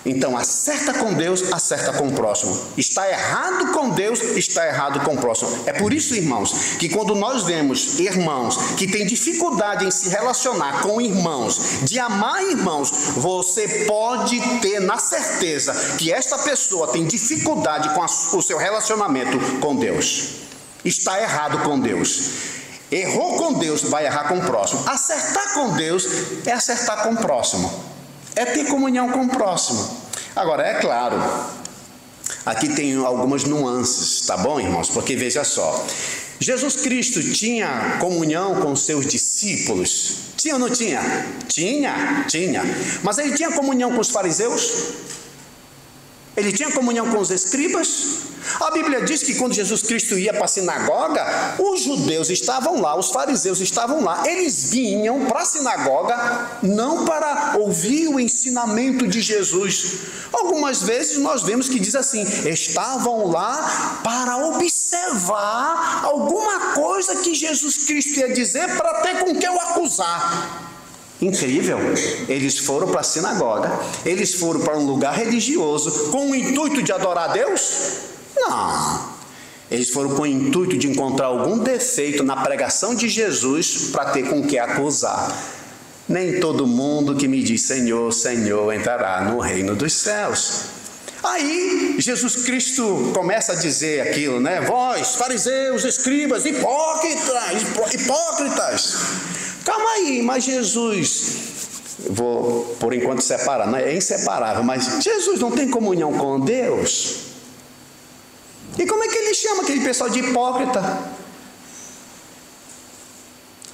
Speaker 3: Então, acerta com Deus, acerta com o próximo. Está errado com Deus, está errado com o próximo. É por isso, irmãos, que quando nós vemos irmãos que têm dificuldade em se relacionar com irmãos, de amar irmãos, você pode ter na certeza que esta pessoa tem dificuldade com o seu relacionamento com Deus. Está errado com Deus. Errou com Deus, vai errar com o próximo. Acertar com Deus é acertar com o próximo. É ter comunhão com o próximo. Agora, é claro, aqui tem algumas nuances, tá bom, irmãos? Porque veja só, Jesus Cristo tinha comunhão com os seus discípulos? Tinha ou não tinha? Tinha. Mas ele tinha comunhão com os fariseus? Ele tinha comunhão com os escribas? A Bíblia diz que quando Jesus Cristo ia para a sinagoga, os judeus estavam lá, os fariseus estavam lá. Eles vinham para a sinagoga não para ouvir o ensinamento de Jesus. Algumas vezes nós vemos que diz assim, estavam lá para observar alguma coisa que Jesus Cristo ia dizer para ter com que o acusar. Incrível, eles foram para a sinagoga, eles foram para um lugar religioso com o intuito de adorar a Deus? Não, eles foram com o intuito de encontrar algum defeito na pregação de Jesus para ter com que acusar. Nem todo mundo que me diz Senhor, Senhor entrará no reino dos céus. Aí Jesus Cristo começa a dizer aquilo, vós, fariseus, escribas, hipócritas. Calma aí, mas Jesus, vou por enquanto separar, é inseparável, mas Jesus não tem comunhão com Deus? E como é que ele chama aquele pessoal de hipócrita?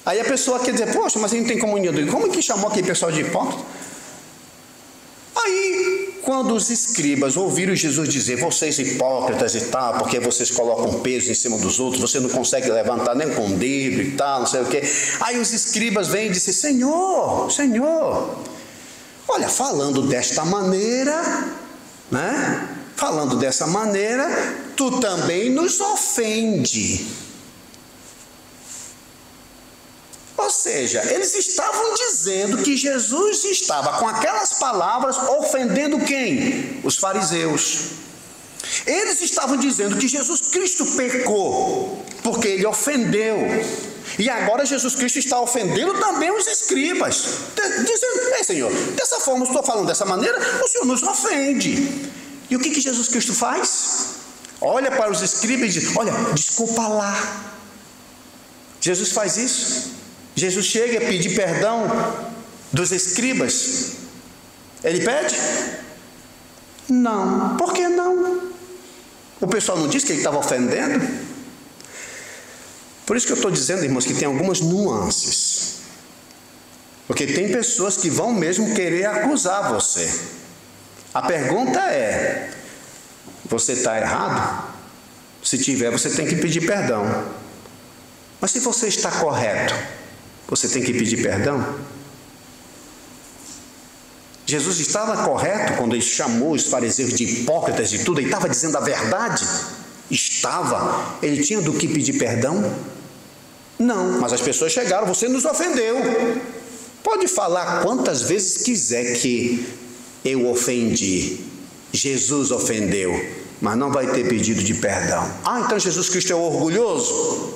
Speaker 3: Aí a pessoa quer dizer, poxa, mas ele não tem comunhão. Como é que chamou aquele pessoal de hipócrita? Aí, quando os escribas ouviram Jesus dizer, vocês hipócritas e tal, porque vocês colocam peso em cima dos outros, você não consegue levantar nem com o dedo e tal, não sei o quê. Aí os escribas vêm e dizem, Senhor, olha, falando desta maneira, falando dessa maneira, tu também nos ofende. Ou seja, eles estavam dizendo que Jesus estava com aquelas palavras ofendendo quem? Os fariseus. Eles estavam dizendo que Jesus Cristo pecou, porque ele ofendeu. E agora Jesus Cristo está ofendendo também os escribas, dizendo, Senhor, dessa forma, eu estou falando dessa maneira, o Senhor nos ofende. E o que Jesus Cristo faz? Olha para os escribas e diz, olha, desculpa lá. Jesus faz isso. Jesus chega a pedir perdão dos escribas. Ele pede? Não. Por que não? O pessoal não disse que ele estava ofendendo? Por isso que eu estou dizendo, irmãos, que tem algumas nuances. Porque tem pessoas que vão mesmo querer acusar você. A pergunta é, você está errado? Se tiver, você tem que pedir perdão. Mas se você está correto, você tem que pedir perdão? Jesus estava correto quando ele chamou os fariseus de hipócritas e tudo, ele estava dizendo a verdade? Estava. Ele tinha do que pedir perdão? Não, mas as pessoas chegaram, você nos ofendeu. Pode falar quantas vezes quiser que eu ofendi. Jesus ofendeu. mas não vai ter pedido de perdão. Ah, então Jesus Cristo é orgulhoso?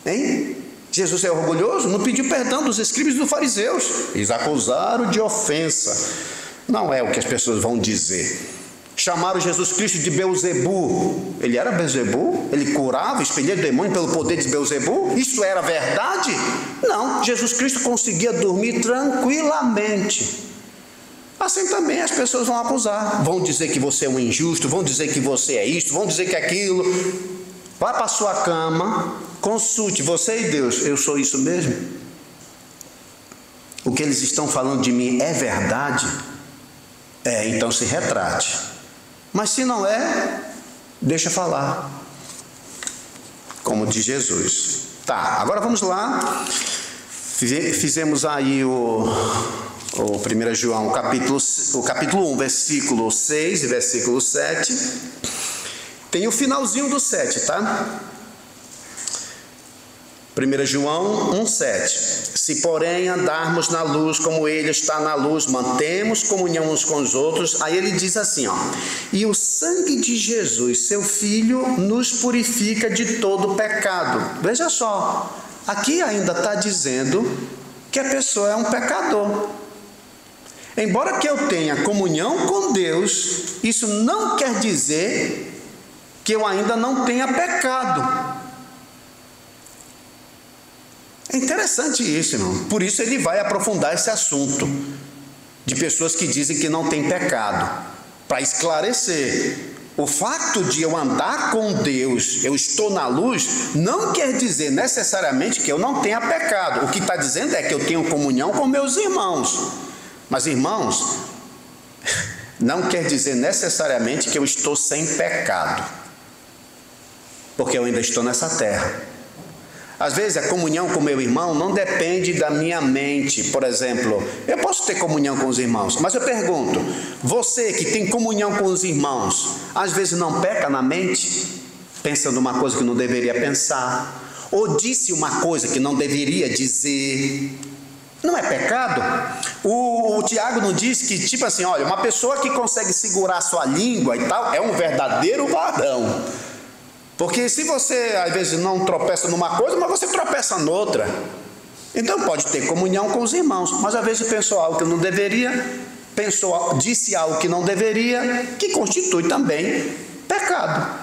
Speaker 3: Hein? Jesus é orgulhoso? Não pediu perdão dos escribas e dos fariseus. Eles acusaram de ofensa. Não é o que as pessoas vão dizer. Chamaram Jesus Cristo de Beelzebu. Ele era Beelzebu? Ele curava, expelia demônio pelo poder de Beelzebu? Isso era verdade? Não, Jesus Cristo conseguia dormir tranquilamente. Assim também as pessoas vão acusar. Vão dizer que você é um injusto, vão dizer que você é isto, vão dizer que é aquilo. Vá para a sua cama, consulte você e Deus. Eu sou isso mesmo? O que eles estão falando de mim é verdade? Então se retrate. Mas se não é, deixa falar. Como diz Jesus. Tá, agora vamos lá. Fizemos aí o 1 João, o capítulo 1, versículo 6 e versículo 7. Tem o finalzinho do 7, tá? 1 João 1,7. Se porém andarmos na luz como Ele está na luz, mantemos comunhão uns com os outros. Aí ele diz assim, ó: e o sangue de Jesus, seu Filho, nos purifica de todo pecado. Veja só, aqui ainda está dizendo que a pessoa é um pecador. Embora que eu tenha comunhão com Deus, isso não quer dizer que eu ainda não tenha pecado. É interessante isso, irmão. Por isso ele vai aprofundar esse assunto de pessoas que dizem que não tem pecado, para esclarecer. O fato de eu andar com Deus, eu estou na luz, não quer dizer necessariamente que eu não tenha pecado. O que está dizendo é que eu tenho comunhão com meus irmãos. Mas, irmãos, não quer dizer necessariamente que eu estou sem pecado, porque eu ainda estou nessa terra. Às vezes a comunhão com meu irmão não depende da minha mente. Por exemplo, eu posso ter comunhão com os irmãos, mas eu pergunto, você que tem comunhão com os irmãos, às vezes não peca na mente, pensando uma coisa que não deveria pensar, ou disse uma coisa que não deveria dizer? Não é pecado? O Tiago não diz que, tipo assim, olha, uma pessoa que consegue segurar a sua língua e tal, é um verdadeiro varão. Porque se você, às vezes, não tropeça numa coisa, mas você tropeça noutra. Então pode ter comunhão com os irmãos, mas às vezes pensou algo que não deveria, disse algo que não deveria, que constitui também pecado.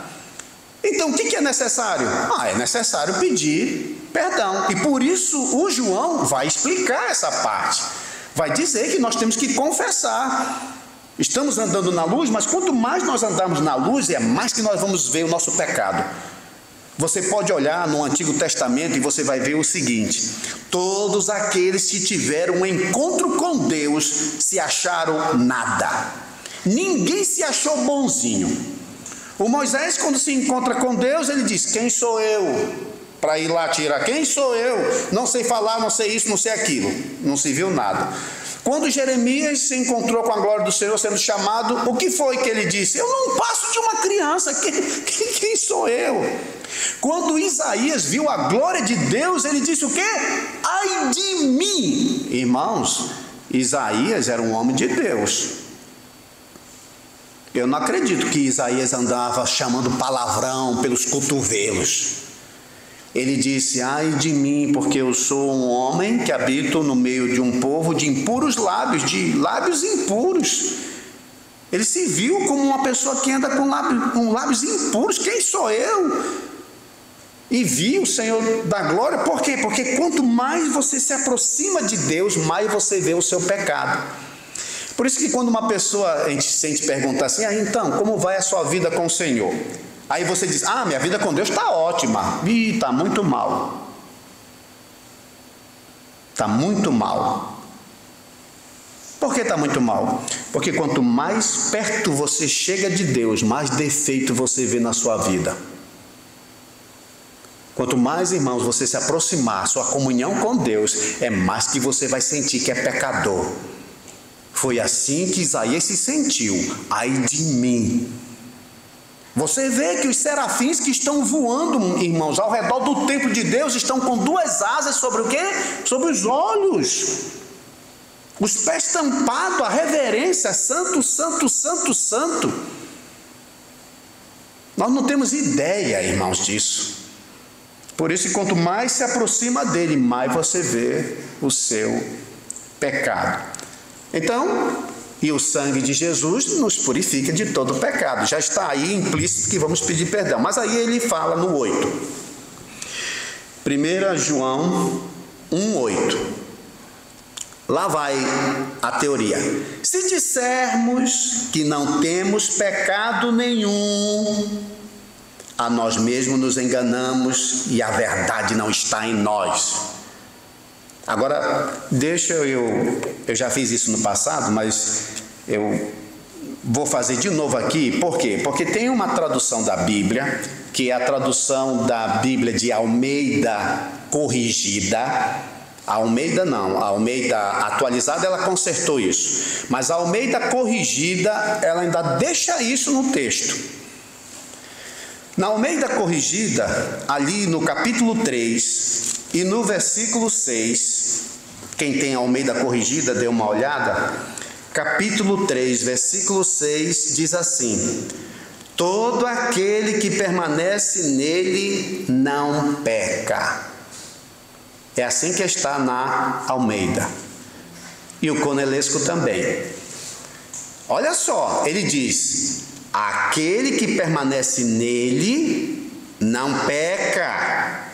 Speaker 3: Então o que é necessário? É necessário pedir perdão. E por isso o João vai explicar essa parte. Vai dizer que nós temos que confessar. Estamos andando na luz, mas quanto mais nós andarmos na luz, é mais que nós vamos ver o nosso pecado. Você pode olhar no Antigo Testamento e você vai ver o seguinte: todos aqueles que tiveram um encontro com Deus se acharam nada. Ninguém se achou bonzinho. O Moisés, quando se encontra com Deus, ele diz: quem sou eu para ir lá tirar? Quem sou eu? Não sei falar, não sei isso, não sei aquilo. Não se viu nada. Quando Jeremias se encontrou com a glória do Senhor sendo chamado, o que foi que ele disse? Eu não passo de uma criança, quem sou eu? Quando Isaías viu a glória de Deus, ele disse o quê? Ai de mim! Irmãos, Isaías era um homem de Deus. Eu não acredito que Isaías andava chamando palavrão pelos cotovelos. Ele disse: ai de mim, porque eu sou um homem que habito no meio de um povo de impuros lábios, de lábios impuros. Ele se viu como uma pessoa que anda com lábios impuros. Quem sou eu? E viu o Senhor da glória. Por quê? Porque quanto mais você se aproxima de Deus, mais você vê o seu pecado. Por isso que quando uma pessoa, a gente sente perguntar assim: então, como vai a sua vida com o Senhor? Aí você diz: minha vida com Deus está ótima. Está muito mal. Está muito mal. Por que está muito mal? Porque quanto mais perto você chega de Deus, mais defeito você vê na sua vida. Quanto mais, irmãos, você se aproximar, sua comunhão com Deus, é mais que você vai sentir que é pecador. Foi assim que Isaías se sentiu: ai de mim. Você vê que os serafins que estão voando, irmãos, ao redor do templo de Deus, estão com duas asas sobre o quê? Sobre os olhos. Os pés tampados, a reverência: santo, santo, santo, santo. Nós não temos ideia, irmãos, disso. Por isso, quanto mais se aproxima dele, mais você vê o seu pecado. Então, e o sangue de Jesus nos purifica de todo pecado. Já está aí implícito que vamos pedir perdão. Mas aí ele fala no 8. 1 João 1,8. Lá vai a teoria. Se dissermos que não temos pecado nenhum, a nós mesmos nos enganamos e a verdade não está em nós. Agora, eu já fiz isso no passado, mas eu vou fazer de novo aqui. Por quê? Porque tem uma tradução da Bíblia, que é a tradução da Bíblia de Almeida corrigida. A Almeida não, a Almeida atualizada ela consertou isso. Mas a Almeida corrigida, ela ainda deixa isso no texto. Na Almeida corrigida, ali no capítulo 3 e no versículo 6, quem tem a Almeida corrigida, dê uma olhada. Capítulo 3, versículo 6 diz assim: todo aquele que permanece nele não peca. É assim que está na Almeida. E o Conelesco também. Olha só, ele diz: aquele que permanece nele não peca.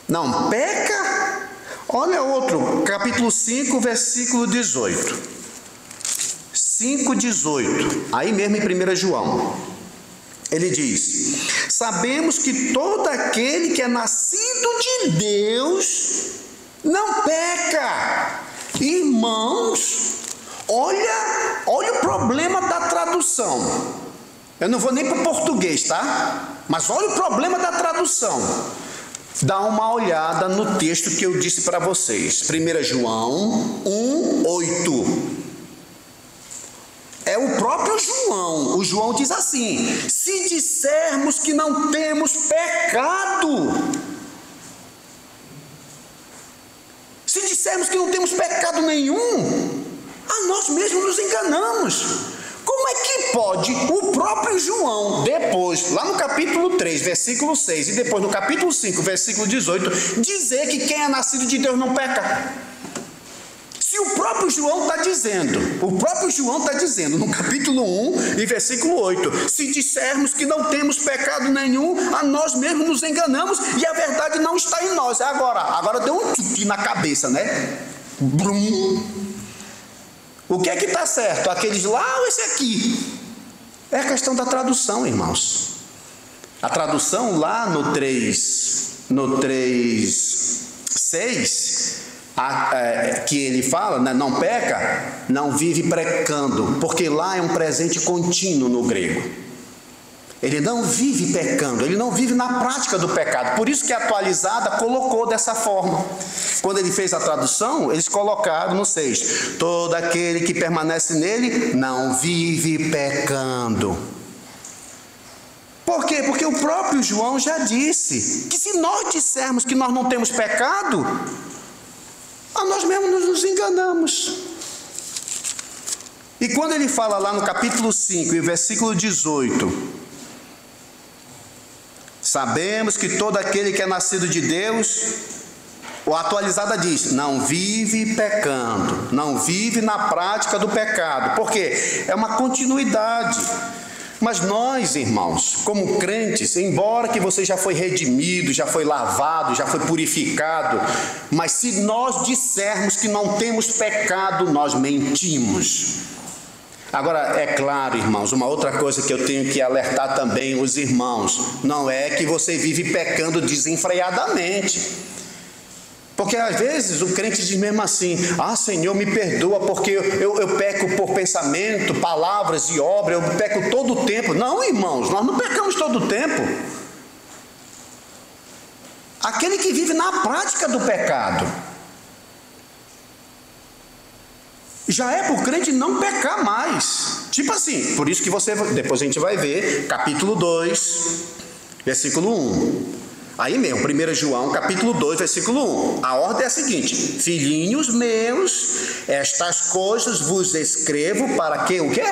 Speaker 3: Não peca? Olha outro, capítulo 5, versículo 18. 5:18. Aí mesmo em 1 João. Ele diz: sabemos que todo aquele que é nascido de Deus não peca. Irmãos, olha o problema da tradução. Eu não vou nem para o português, tá? Mas olha o problema da tradução. Dá uma olhada no texto que eu disse para vocês. 1 João 1:8. É o próprio João. O João diz assim: se dissermos que não temos pecado, se dissermos que não temos pecado nenhum, a nós mesmos nos enganamos. Como é que pode o próprio João, depois, lá no capítulo 3, versículo 6, e depois no capítulo 5, versículo 18, dizer que quem é nascido de Deus não peca? Se o próprio João está dizendo, no capítulo 1 e versículo 8, se dissermos que não temos pecado nenhum, a nós mesmos nos enganamos e a verdade não está em nós. Agora deu um tchuc na cabeça, né? Brum. O que é que está certo? Aqueles lá ou esse aqui? É a questão da tradução, irmãos. A tradução lá no 3:6, que ele fala, né, não peca, não vive pecando, porque lá é um presente contínuo no grego. Ele não vive pecando, ele não vive na prática do pecado. Por isso que a atualizada colocou dessa forma. Quando ele fez a tradução, eles colocaram no 6: todo aquele que permanece nele não vive pecando. Por quê? Porque o próprio João já disse que se nós dissermos que nós não temos pecado, a nós mesmos nos enganamos. E quando ele fala lá no capítulo 5 e versículo 18, sabemos que todo aquele que é nascido de Deus, a atualizada diz, não vive pecando, não vive na prática do pecado. Por quê? É uma continuidade. Mas nós, irmãos, como crentes, embora que você já foi redimido, já foi lavado, já foi purificado, mas se nós dissermos que não temos pecado, nós mentimos. Agora, é claro, irmãos, uma outra coisa que eu tenho que alertar também os irmãos, não é que você vive pecando desenfreadamente. Porque às vezes o crente diz mesmo assim, Senhor, me perdoa porque eu peco por pensamento, palavras e obra, eu peco todo o tempo. Não, irmãos, nós não pecamos todo o tempo. Aquele que vive na prática do pecado, já é por crente não pecar mais. Tipo assim, por isso que depois a gente vai ver, capítulo 2, versículo 1. Aí mesmo, 1 João, capítulo 2, versículo 1. A ordem é a seguinte: filhinhos meus, estas coisas vos escrevo para que o quê?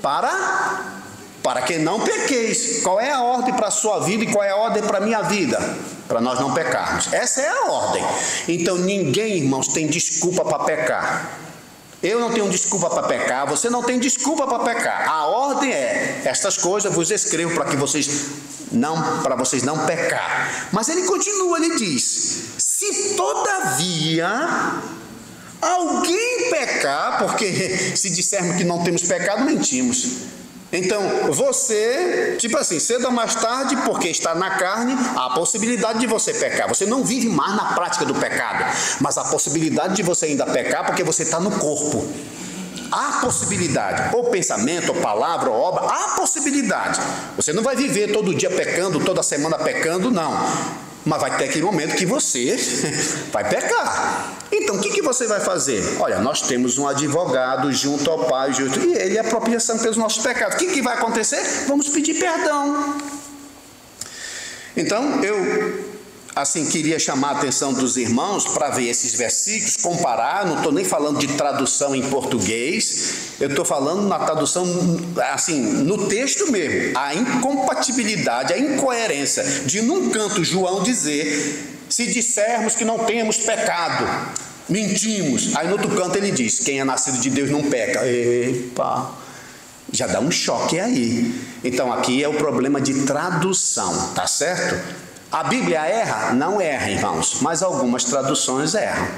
Speaker 3: para que não pequeis. Qual é a ordem para a sua vida e qual é a ordem para a minha vida? Para nós não pecarmos. Essa é a ordem. Então ninguém, irmãos, tem desculpa para pecar. Eu não tenho desculpa para pecar, você não tem desculpa para pecar. A ordem é: estas coisas vos escrevo para vocês não pecar. Mas ele continua, ele diz: se todavia alguém pecar, porque se dissermos que não temos pecado, mentimos. Então, você, tipo assim, cedo ou mais tarde, porque está na carne, há a possibilidade de você pecar. Você não vive mais na prática do pecado, mas há a possibilidade de você ainda pecar porque você está no corpo. Há possibilidade, ou pensamento, ou palavra, ou obra, há possibilidade. Você não vai viver todo dia pecando, toda semana pecando, não. Mas vai ter aquele momento que você vai pecar. Então, o que você vai fazer? Olha, nós temos um advogado junto ao Pai, e ele é a propiciação pelos nossos pecados. O que vai acontecer? Vamos pedir perdão. Então, eu queria chamar a atenção dos irmãos para ver esses versículos, comparar. Não estou nem falando de tradução em português, eu estou falando na tradução, no texto mesmo. A incompatibilidade, a incoerência de num canto João dizer: se dissermos que não temos pecado, mentimos. Aí no outro canto ele diz: quem é nascido de Deus não peca. Epa, já dá um choque aí. Então aqui é o problema de tradução, tá certo? A Bíblia erra? Não erra, irmãos, mas algumas traduções erram.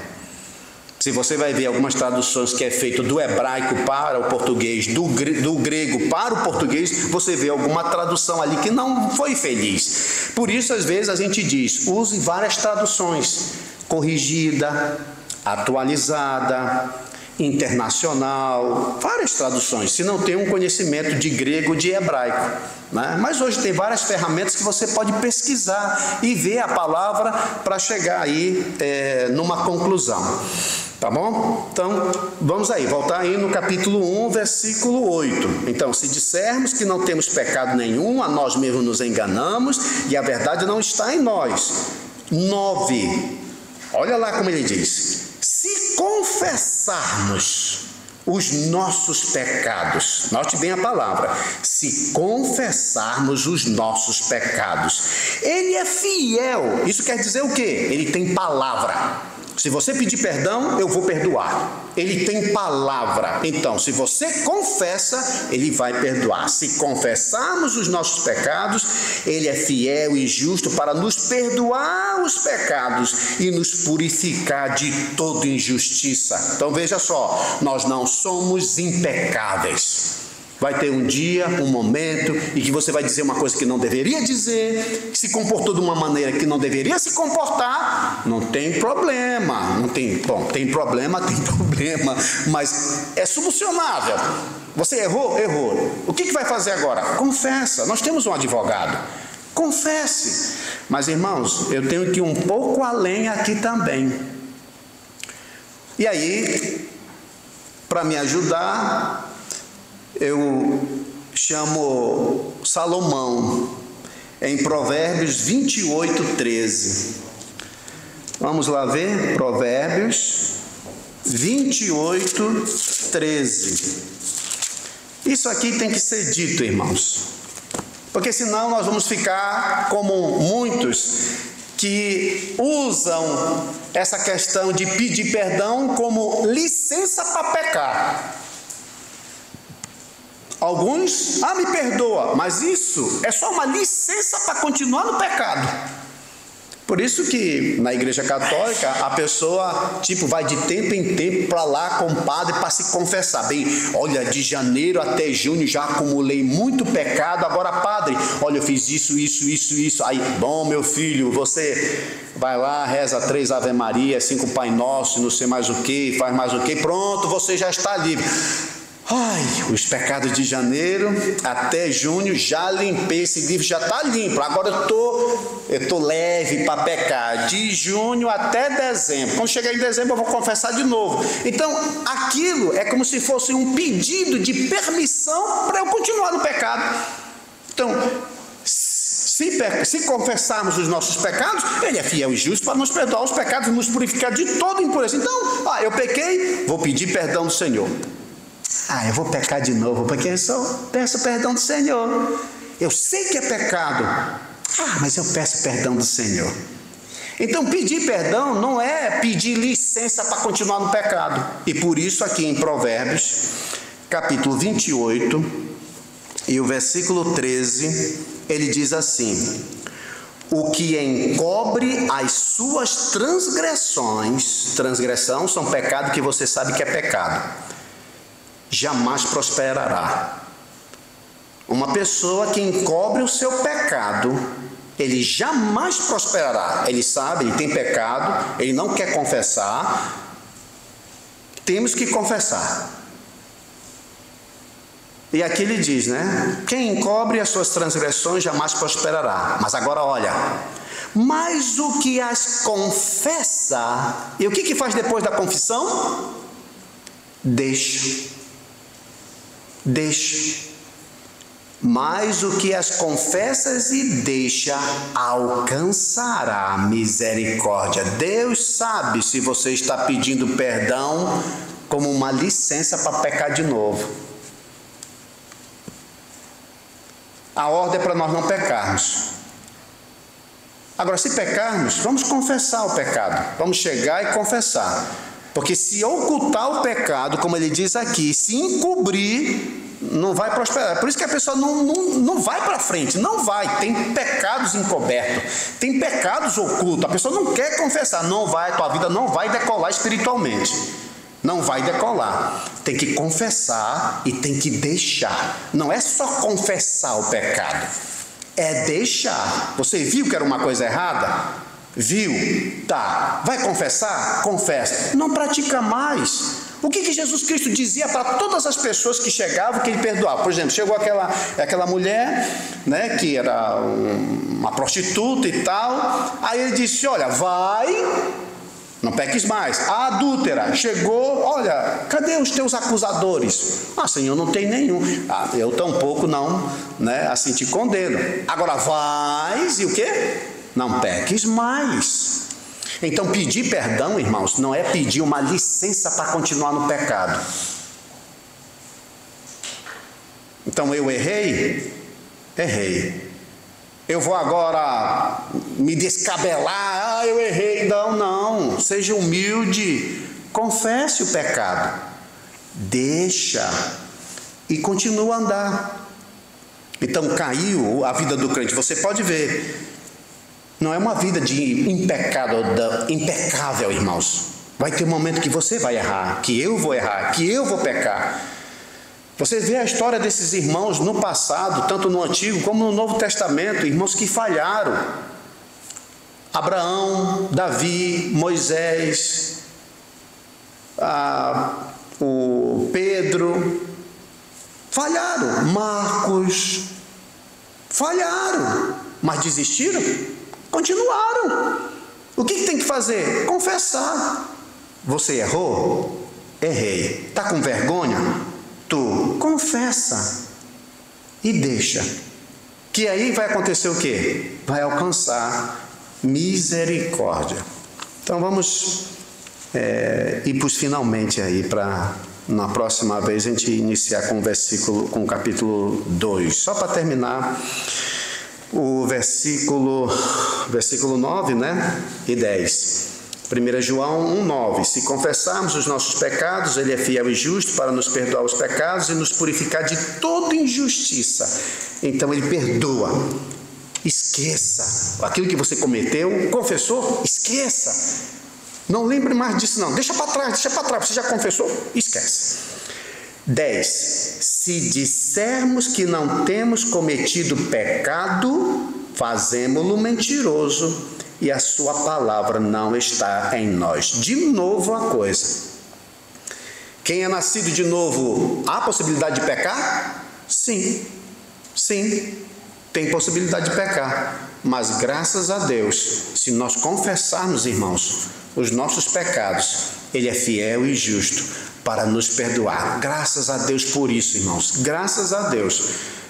Speaker 3: Se você vai ver algumas traduções que é feito do hebraico para o português, do grego para o português, você vê alguma tradução ali que não foi feliz. Por isso, às vezes, a gente diz: use várias traduções: corrigida, atualizada, internacional, várias traduções, se não tem um conhecimento de grego ou de hebraico, né? Mas hoje tem várias ferramentas que você pode pesquisar e ver a palavra para chegar aí numa conclusão, tá bom? Então, vamos aí, voltar aí no capítulo 1, versículo 8. Então, se dissermos que não temos pecado nenhum, a nós mesmos nos enganamos e a verdade não está em nós. 9, olha lá como ele diz: se confessarmos os nossos pecados, note bem a palavra, se confessarmos os nossos pecados, ele é fiel. Isso quer dizer o quê? Ele tem palavra. Se você pedir perdão, eu vou perdoar. Ele tem palavra. Então, se você confessa, ele vai perdoar. Se confessarmos os nossos pecados, ele é fiel e justo para nos perdoar os pecados e nos purificar de toda injustiça. Então, veja só, nós não somos impecáveis. Vai ter um dia, um momento em que você vai dizer uma coisa que não deveria dizer, que se comportou de uma maneira que não deveria se comportar. Não tem problema, tem problema, mas é solucionável. Você errou? O que vai fazer agora? Confessa. Nós temos um advogado. Confesse. Mas, irmãos, eu tenho que ir um pouco além aqui também. E aí, para me ajudar, eu chamo Salomão em Provérbios 28, 13. Vamos lá ver? Provérbios 28, 13. Isso aqui tem que ser dito, irmãos, porque senão nós vamos ficar como muitos que usam essa questão de pedir perdão como licença para pecar. Alguns, me perdoa, mas isso é só uma licença para continuar no pecado. Por isso que na Igreja Católica a pessoa vai de tempo em tempo para lá com o padre para se confessar. Bem, olha, de janeiro até junho já acumulei muito pecado, agora padre, olha, eu fiz isso. Aí, bom, meu filho, você vai lá, reza 3 Ave Maria, 5 Pai Nosso, não sei mais o que, faz mais o que, pronto, você já está livre. Os pecados de janeiro até junho, já limpei esse livro, já está limpo. Agora eu tô leve para pecar. De junho até dezembro. Quando chegar em dezembro eu vou confessar de novo. Então aquilo é como se fosse um pedido de permissão para eu continuar no pecado. Então, se confessarmos os nossos pecados, ele é fiel e justo para nos perdoar os pecados e nos purificar de toda impureza. Então, eu pequei, vou pedir perdão do Senhor. eu vou pecar de novo, porque eu só peço perdão do Senhor. Eu sei que é pecado. Mas eu peço perdão do Senhor. Então, pedir perdão não é pedir licença para continuar no pecado. E por isso aqui em Provérbios, capítulo 28, e o versículo 13, ele diz assim: o que encobre as suas transgressões, transgressão são pecado que você sabe que é pecado, jamais prosperará. Uma pessoa que encobre o seu pecado, ele jamais prosperará. Ele sabe, ele tem pecado, ele não quer confessar. Temos que confessar. E aqui ele diz, né? Quem encobre as suas transgressões jamais prosperará. Mas agora olha, mas o que as confessa, e o que faz depois da confissão? Deixa. Mas o que as confessas e deixa alcançará misericórdia. Deus sabe se você está pedindo perdão como uma licença para pecar de novo. A ordem é para nós não pecarmos. Agora, se pecarmos, vamos confessar o pecado. Vamos chegar e confessar. Porque se ocultar o pecado, como ele diz aqui, se encobrir, não vai prosperar. Por isso que a pessoa não vai para frente, não vai. Tem pecados encobertos, tem pecados ocultos. A pessoa não quer confessar, não vai, tua vida não vai decolar espiritualmente. Não vai decolar. Tem que confessar e tem que deixar. Não é só confessar o pecado, é deixar. Você viu que era uma coisa errada? Viu? Tá. Vai confessar? Confessa. Não pratica mais. O que Jesus Cristo dizia para todas as pessoas que chegavam, que ele perdoava? Por exemplo, chegou aquela mulher, né, que era uma prostituta e tal. Aí ele disse, olha, vai, não peques mais. A adúltera chegou, olha, cadê os teus acusadores? Senhor, não tem nenhum. Eu tampouco não, né, assim te condeno. Agora vais e o quê? Não peques mais. Então, pedir perdão, irmãos, não é pedir uma licença para continuar no pecado. Então, eu errei. Eu vou agora me descabelar, eu errei. Não. Seja humilde. Confesse o pecado. Deixa. E continua a andar. Então, caiu a vida do crente. Você pode ver. Não é uma vida de impecável, irmãos. Vai ter um momento que você vai errar, que eu vou errar, que eu vou pecar. Você vê a história desses irmãos no passado, tanto no Antigo como no Novo Testamento, irmãos que falharam. Abraão, Davi, Moisés, o Pedro, falharam. Marcos, falharam, mas desistiram? Continuaram. O que tem que fazer? Confessar. Você errou? Errei. Está com vergonha? Tu confessa e deixa. Que aí vai acontecer o quê? Vai alcançar misericórdia. Então vamos ir para os finalmente aí, para na próxima vez a gente iniciar com o capítulo 2. Só para terminar. O versículo 9, né? E 10. 1 João 1,9. Se confessarmos os nossos pecados, Ele é fiel e justo para nos perdoar os pecados e nos purificar de toda injustiça. Então Ele perdoa. Esqueça aquilo que você cometeu. Confessou? Esqueça. Não lembre mais disso não. Deixa para trás. Você já confessou? Esquece. 10. Se dissermos que não temos cometido pecado, fazemo-lo mentiroso e a sua palavra não está em nós. De novo a coisa. Quem é nascido de novo, há possibilidade de pecar? Sim. Tem possibilidade de pecar. Mas graças a Deus, se nós confessarmos, irmãos, os nossos pecados, Ele é fiel e justo para nos perdoar. Graças a Deus por isso, irmãos. Graças a Deus.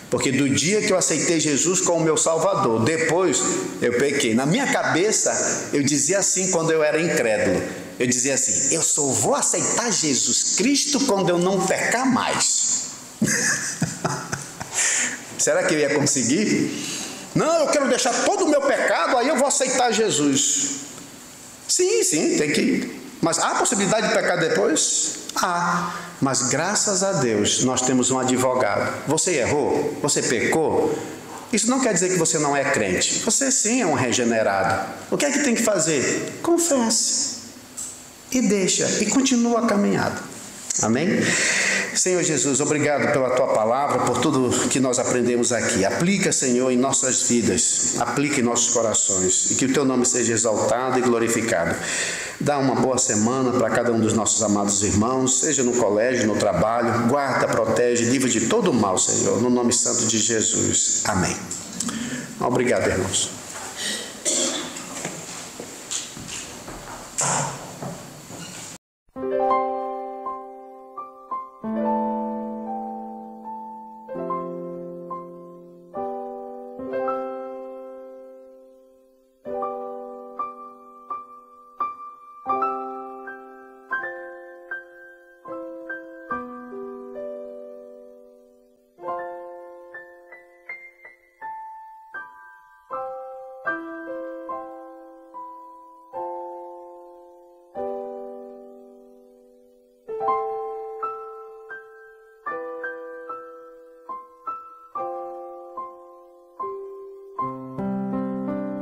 Speaker 3: Porque do dia que eu aceitei Jesus como meu Salvador, depois eu pequei. Na minha cabeça, eu dizia assim quando eu era incrédulo. eu dizia assim: eu só vou aceitar Jesus Cristo quando eu não pecar mais. Será que eu ia conseguir? Não, eu quero deixar todo o meu pecado, aí eu vou aceitar Jesus. Sim, tem que. Mas há a possibilidade de pecar depois? Há. Mas graças a Deus nós temos um advogado. Você errou? Você pecou? Isso não quer dizer que você não é crente. Você sim é um regenerado. O que é que tem que fazer? Confesse. E deixa. E continua a caminhada. Amém? Senhor Jesus, obrigado pela Tua palavra, por tudo que nós aprendemos aqui. Aplica, Senhor, em nossas vidas. Aplica em nossos corações. E que o Teu nome seja exaltado e glorificado. Dá uma boa semana para cada um dos nossos amados irmãos, seja no colégio, no trabalho. Guarda, protege, livra de todo o mal, Senhor. No nome santo de Jesus. Amém. Obrigado, irmãos.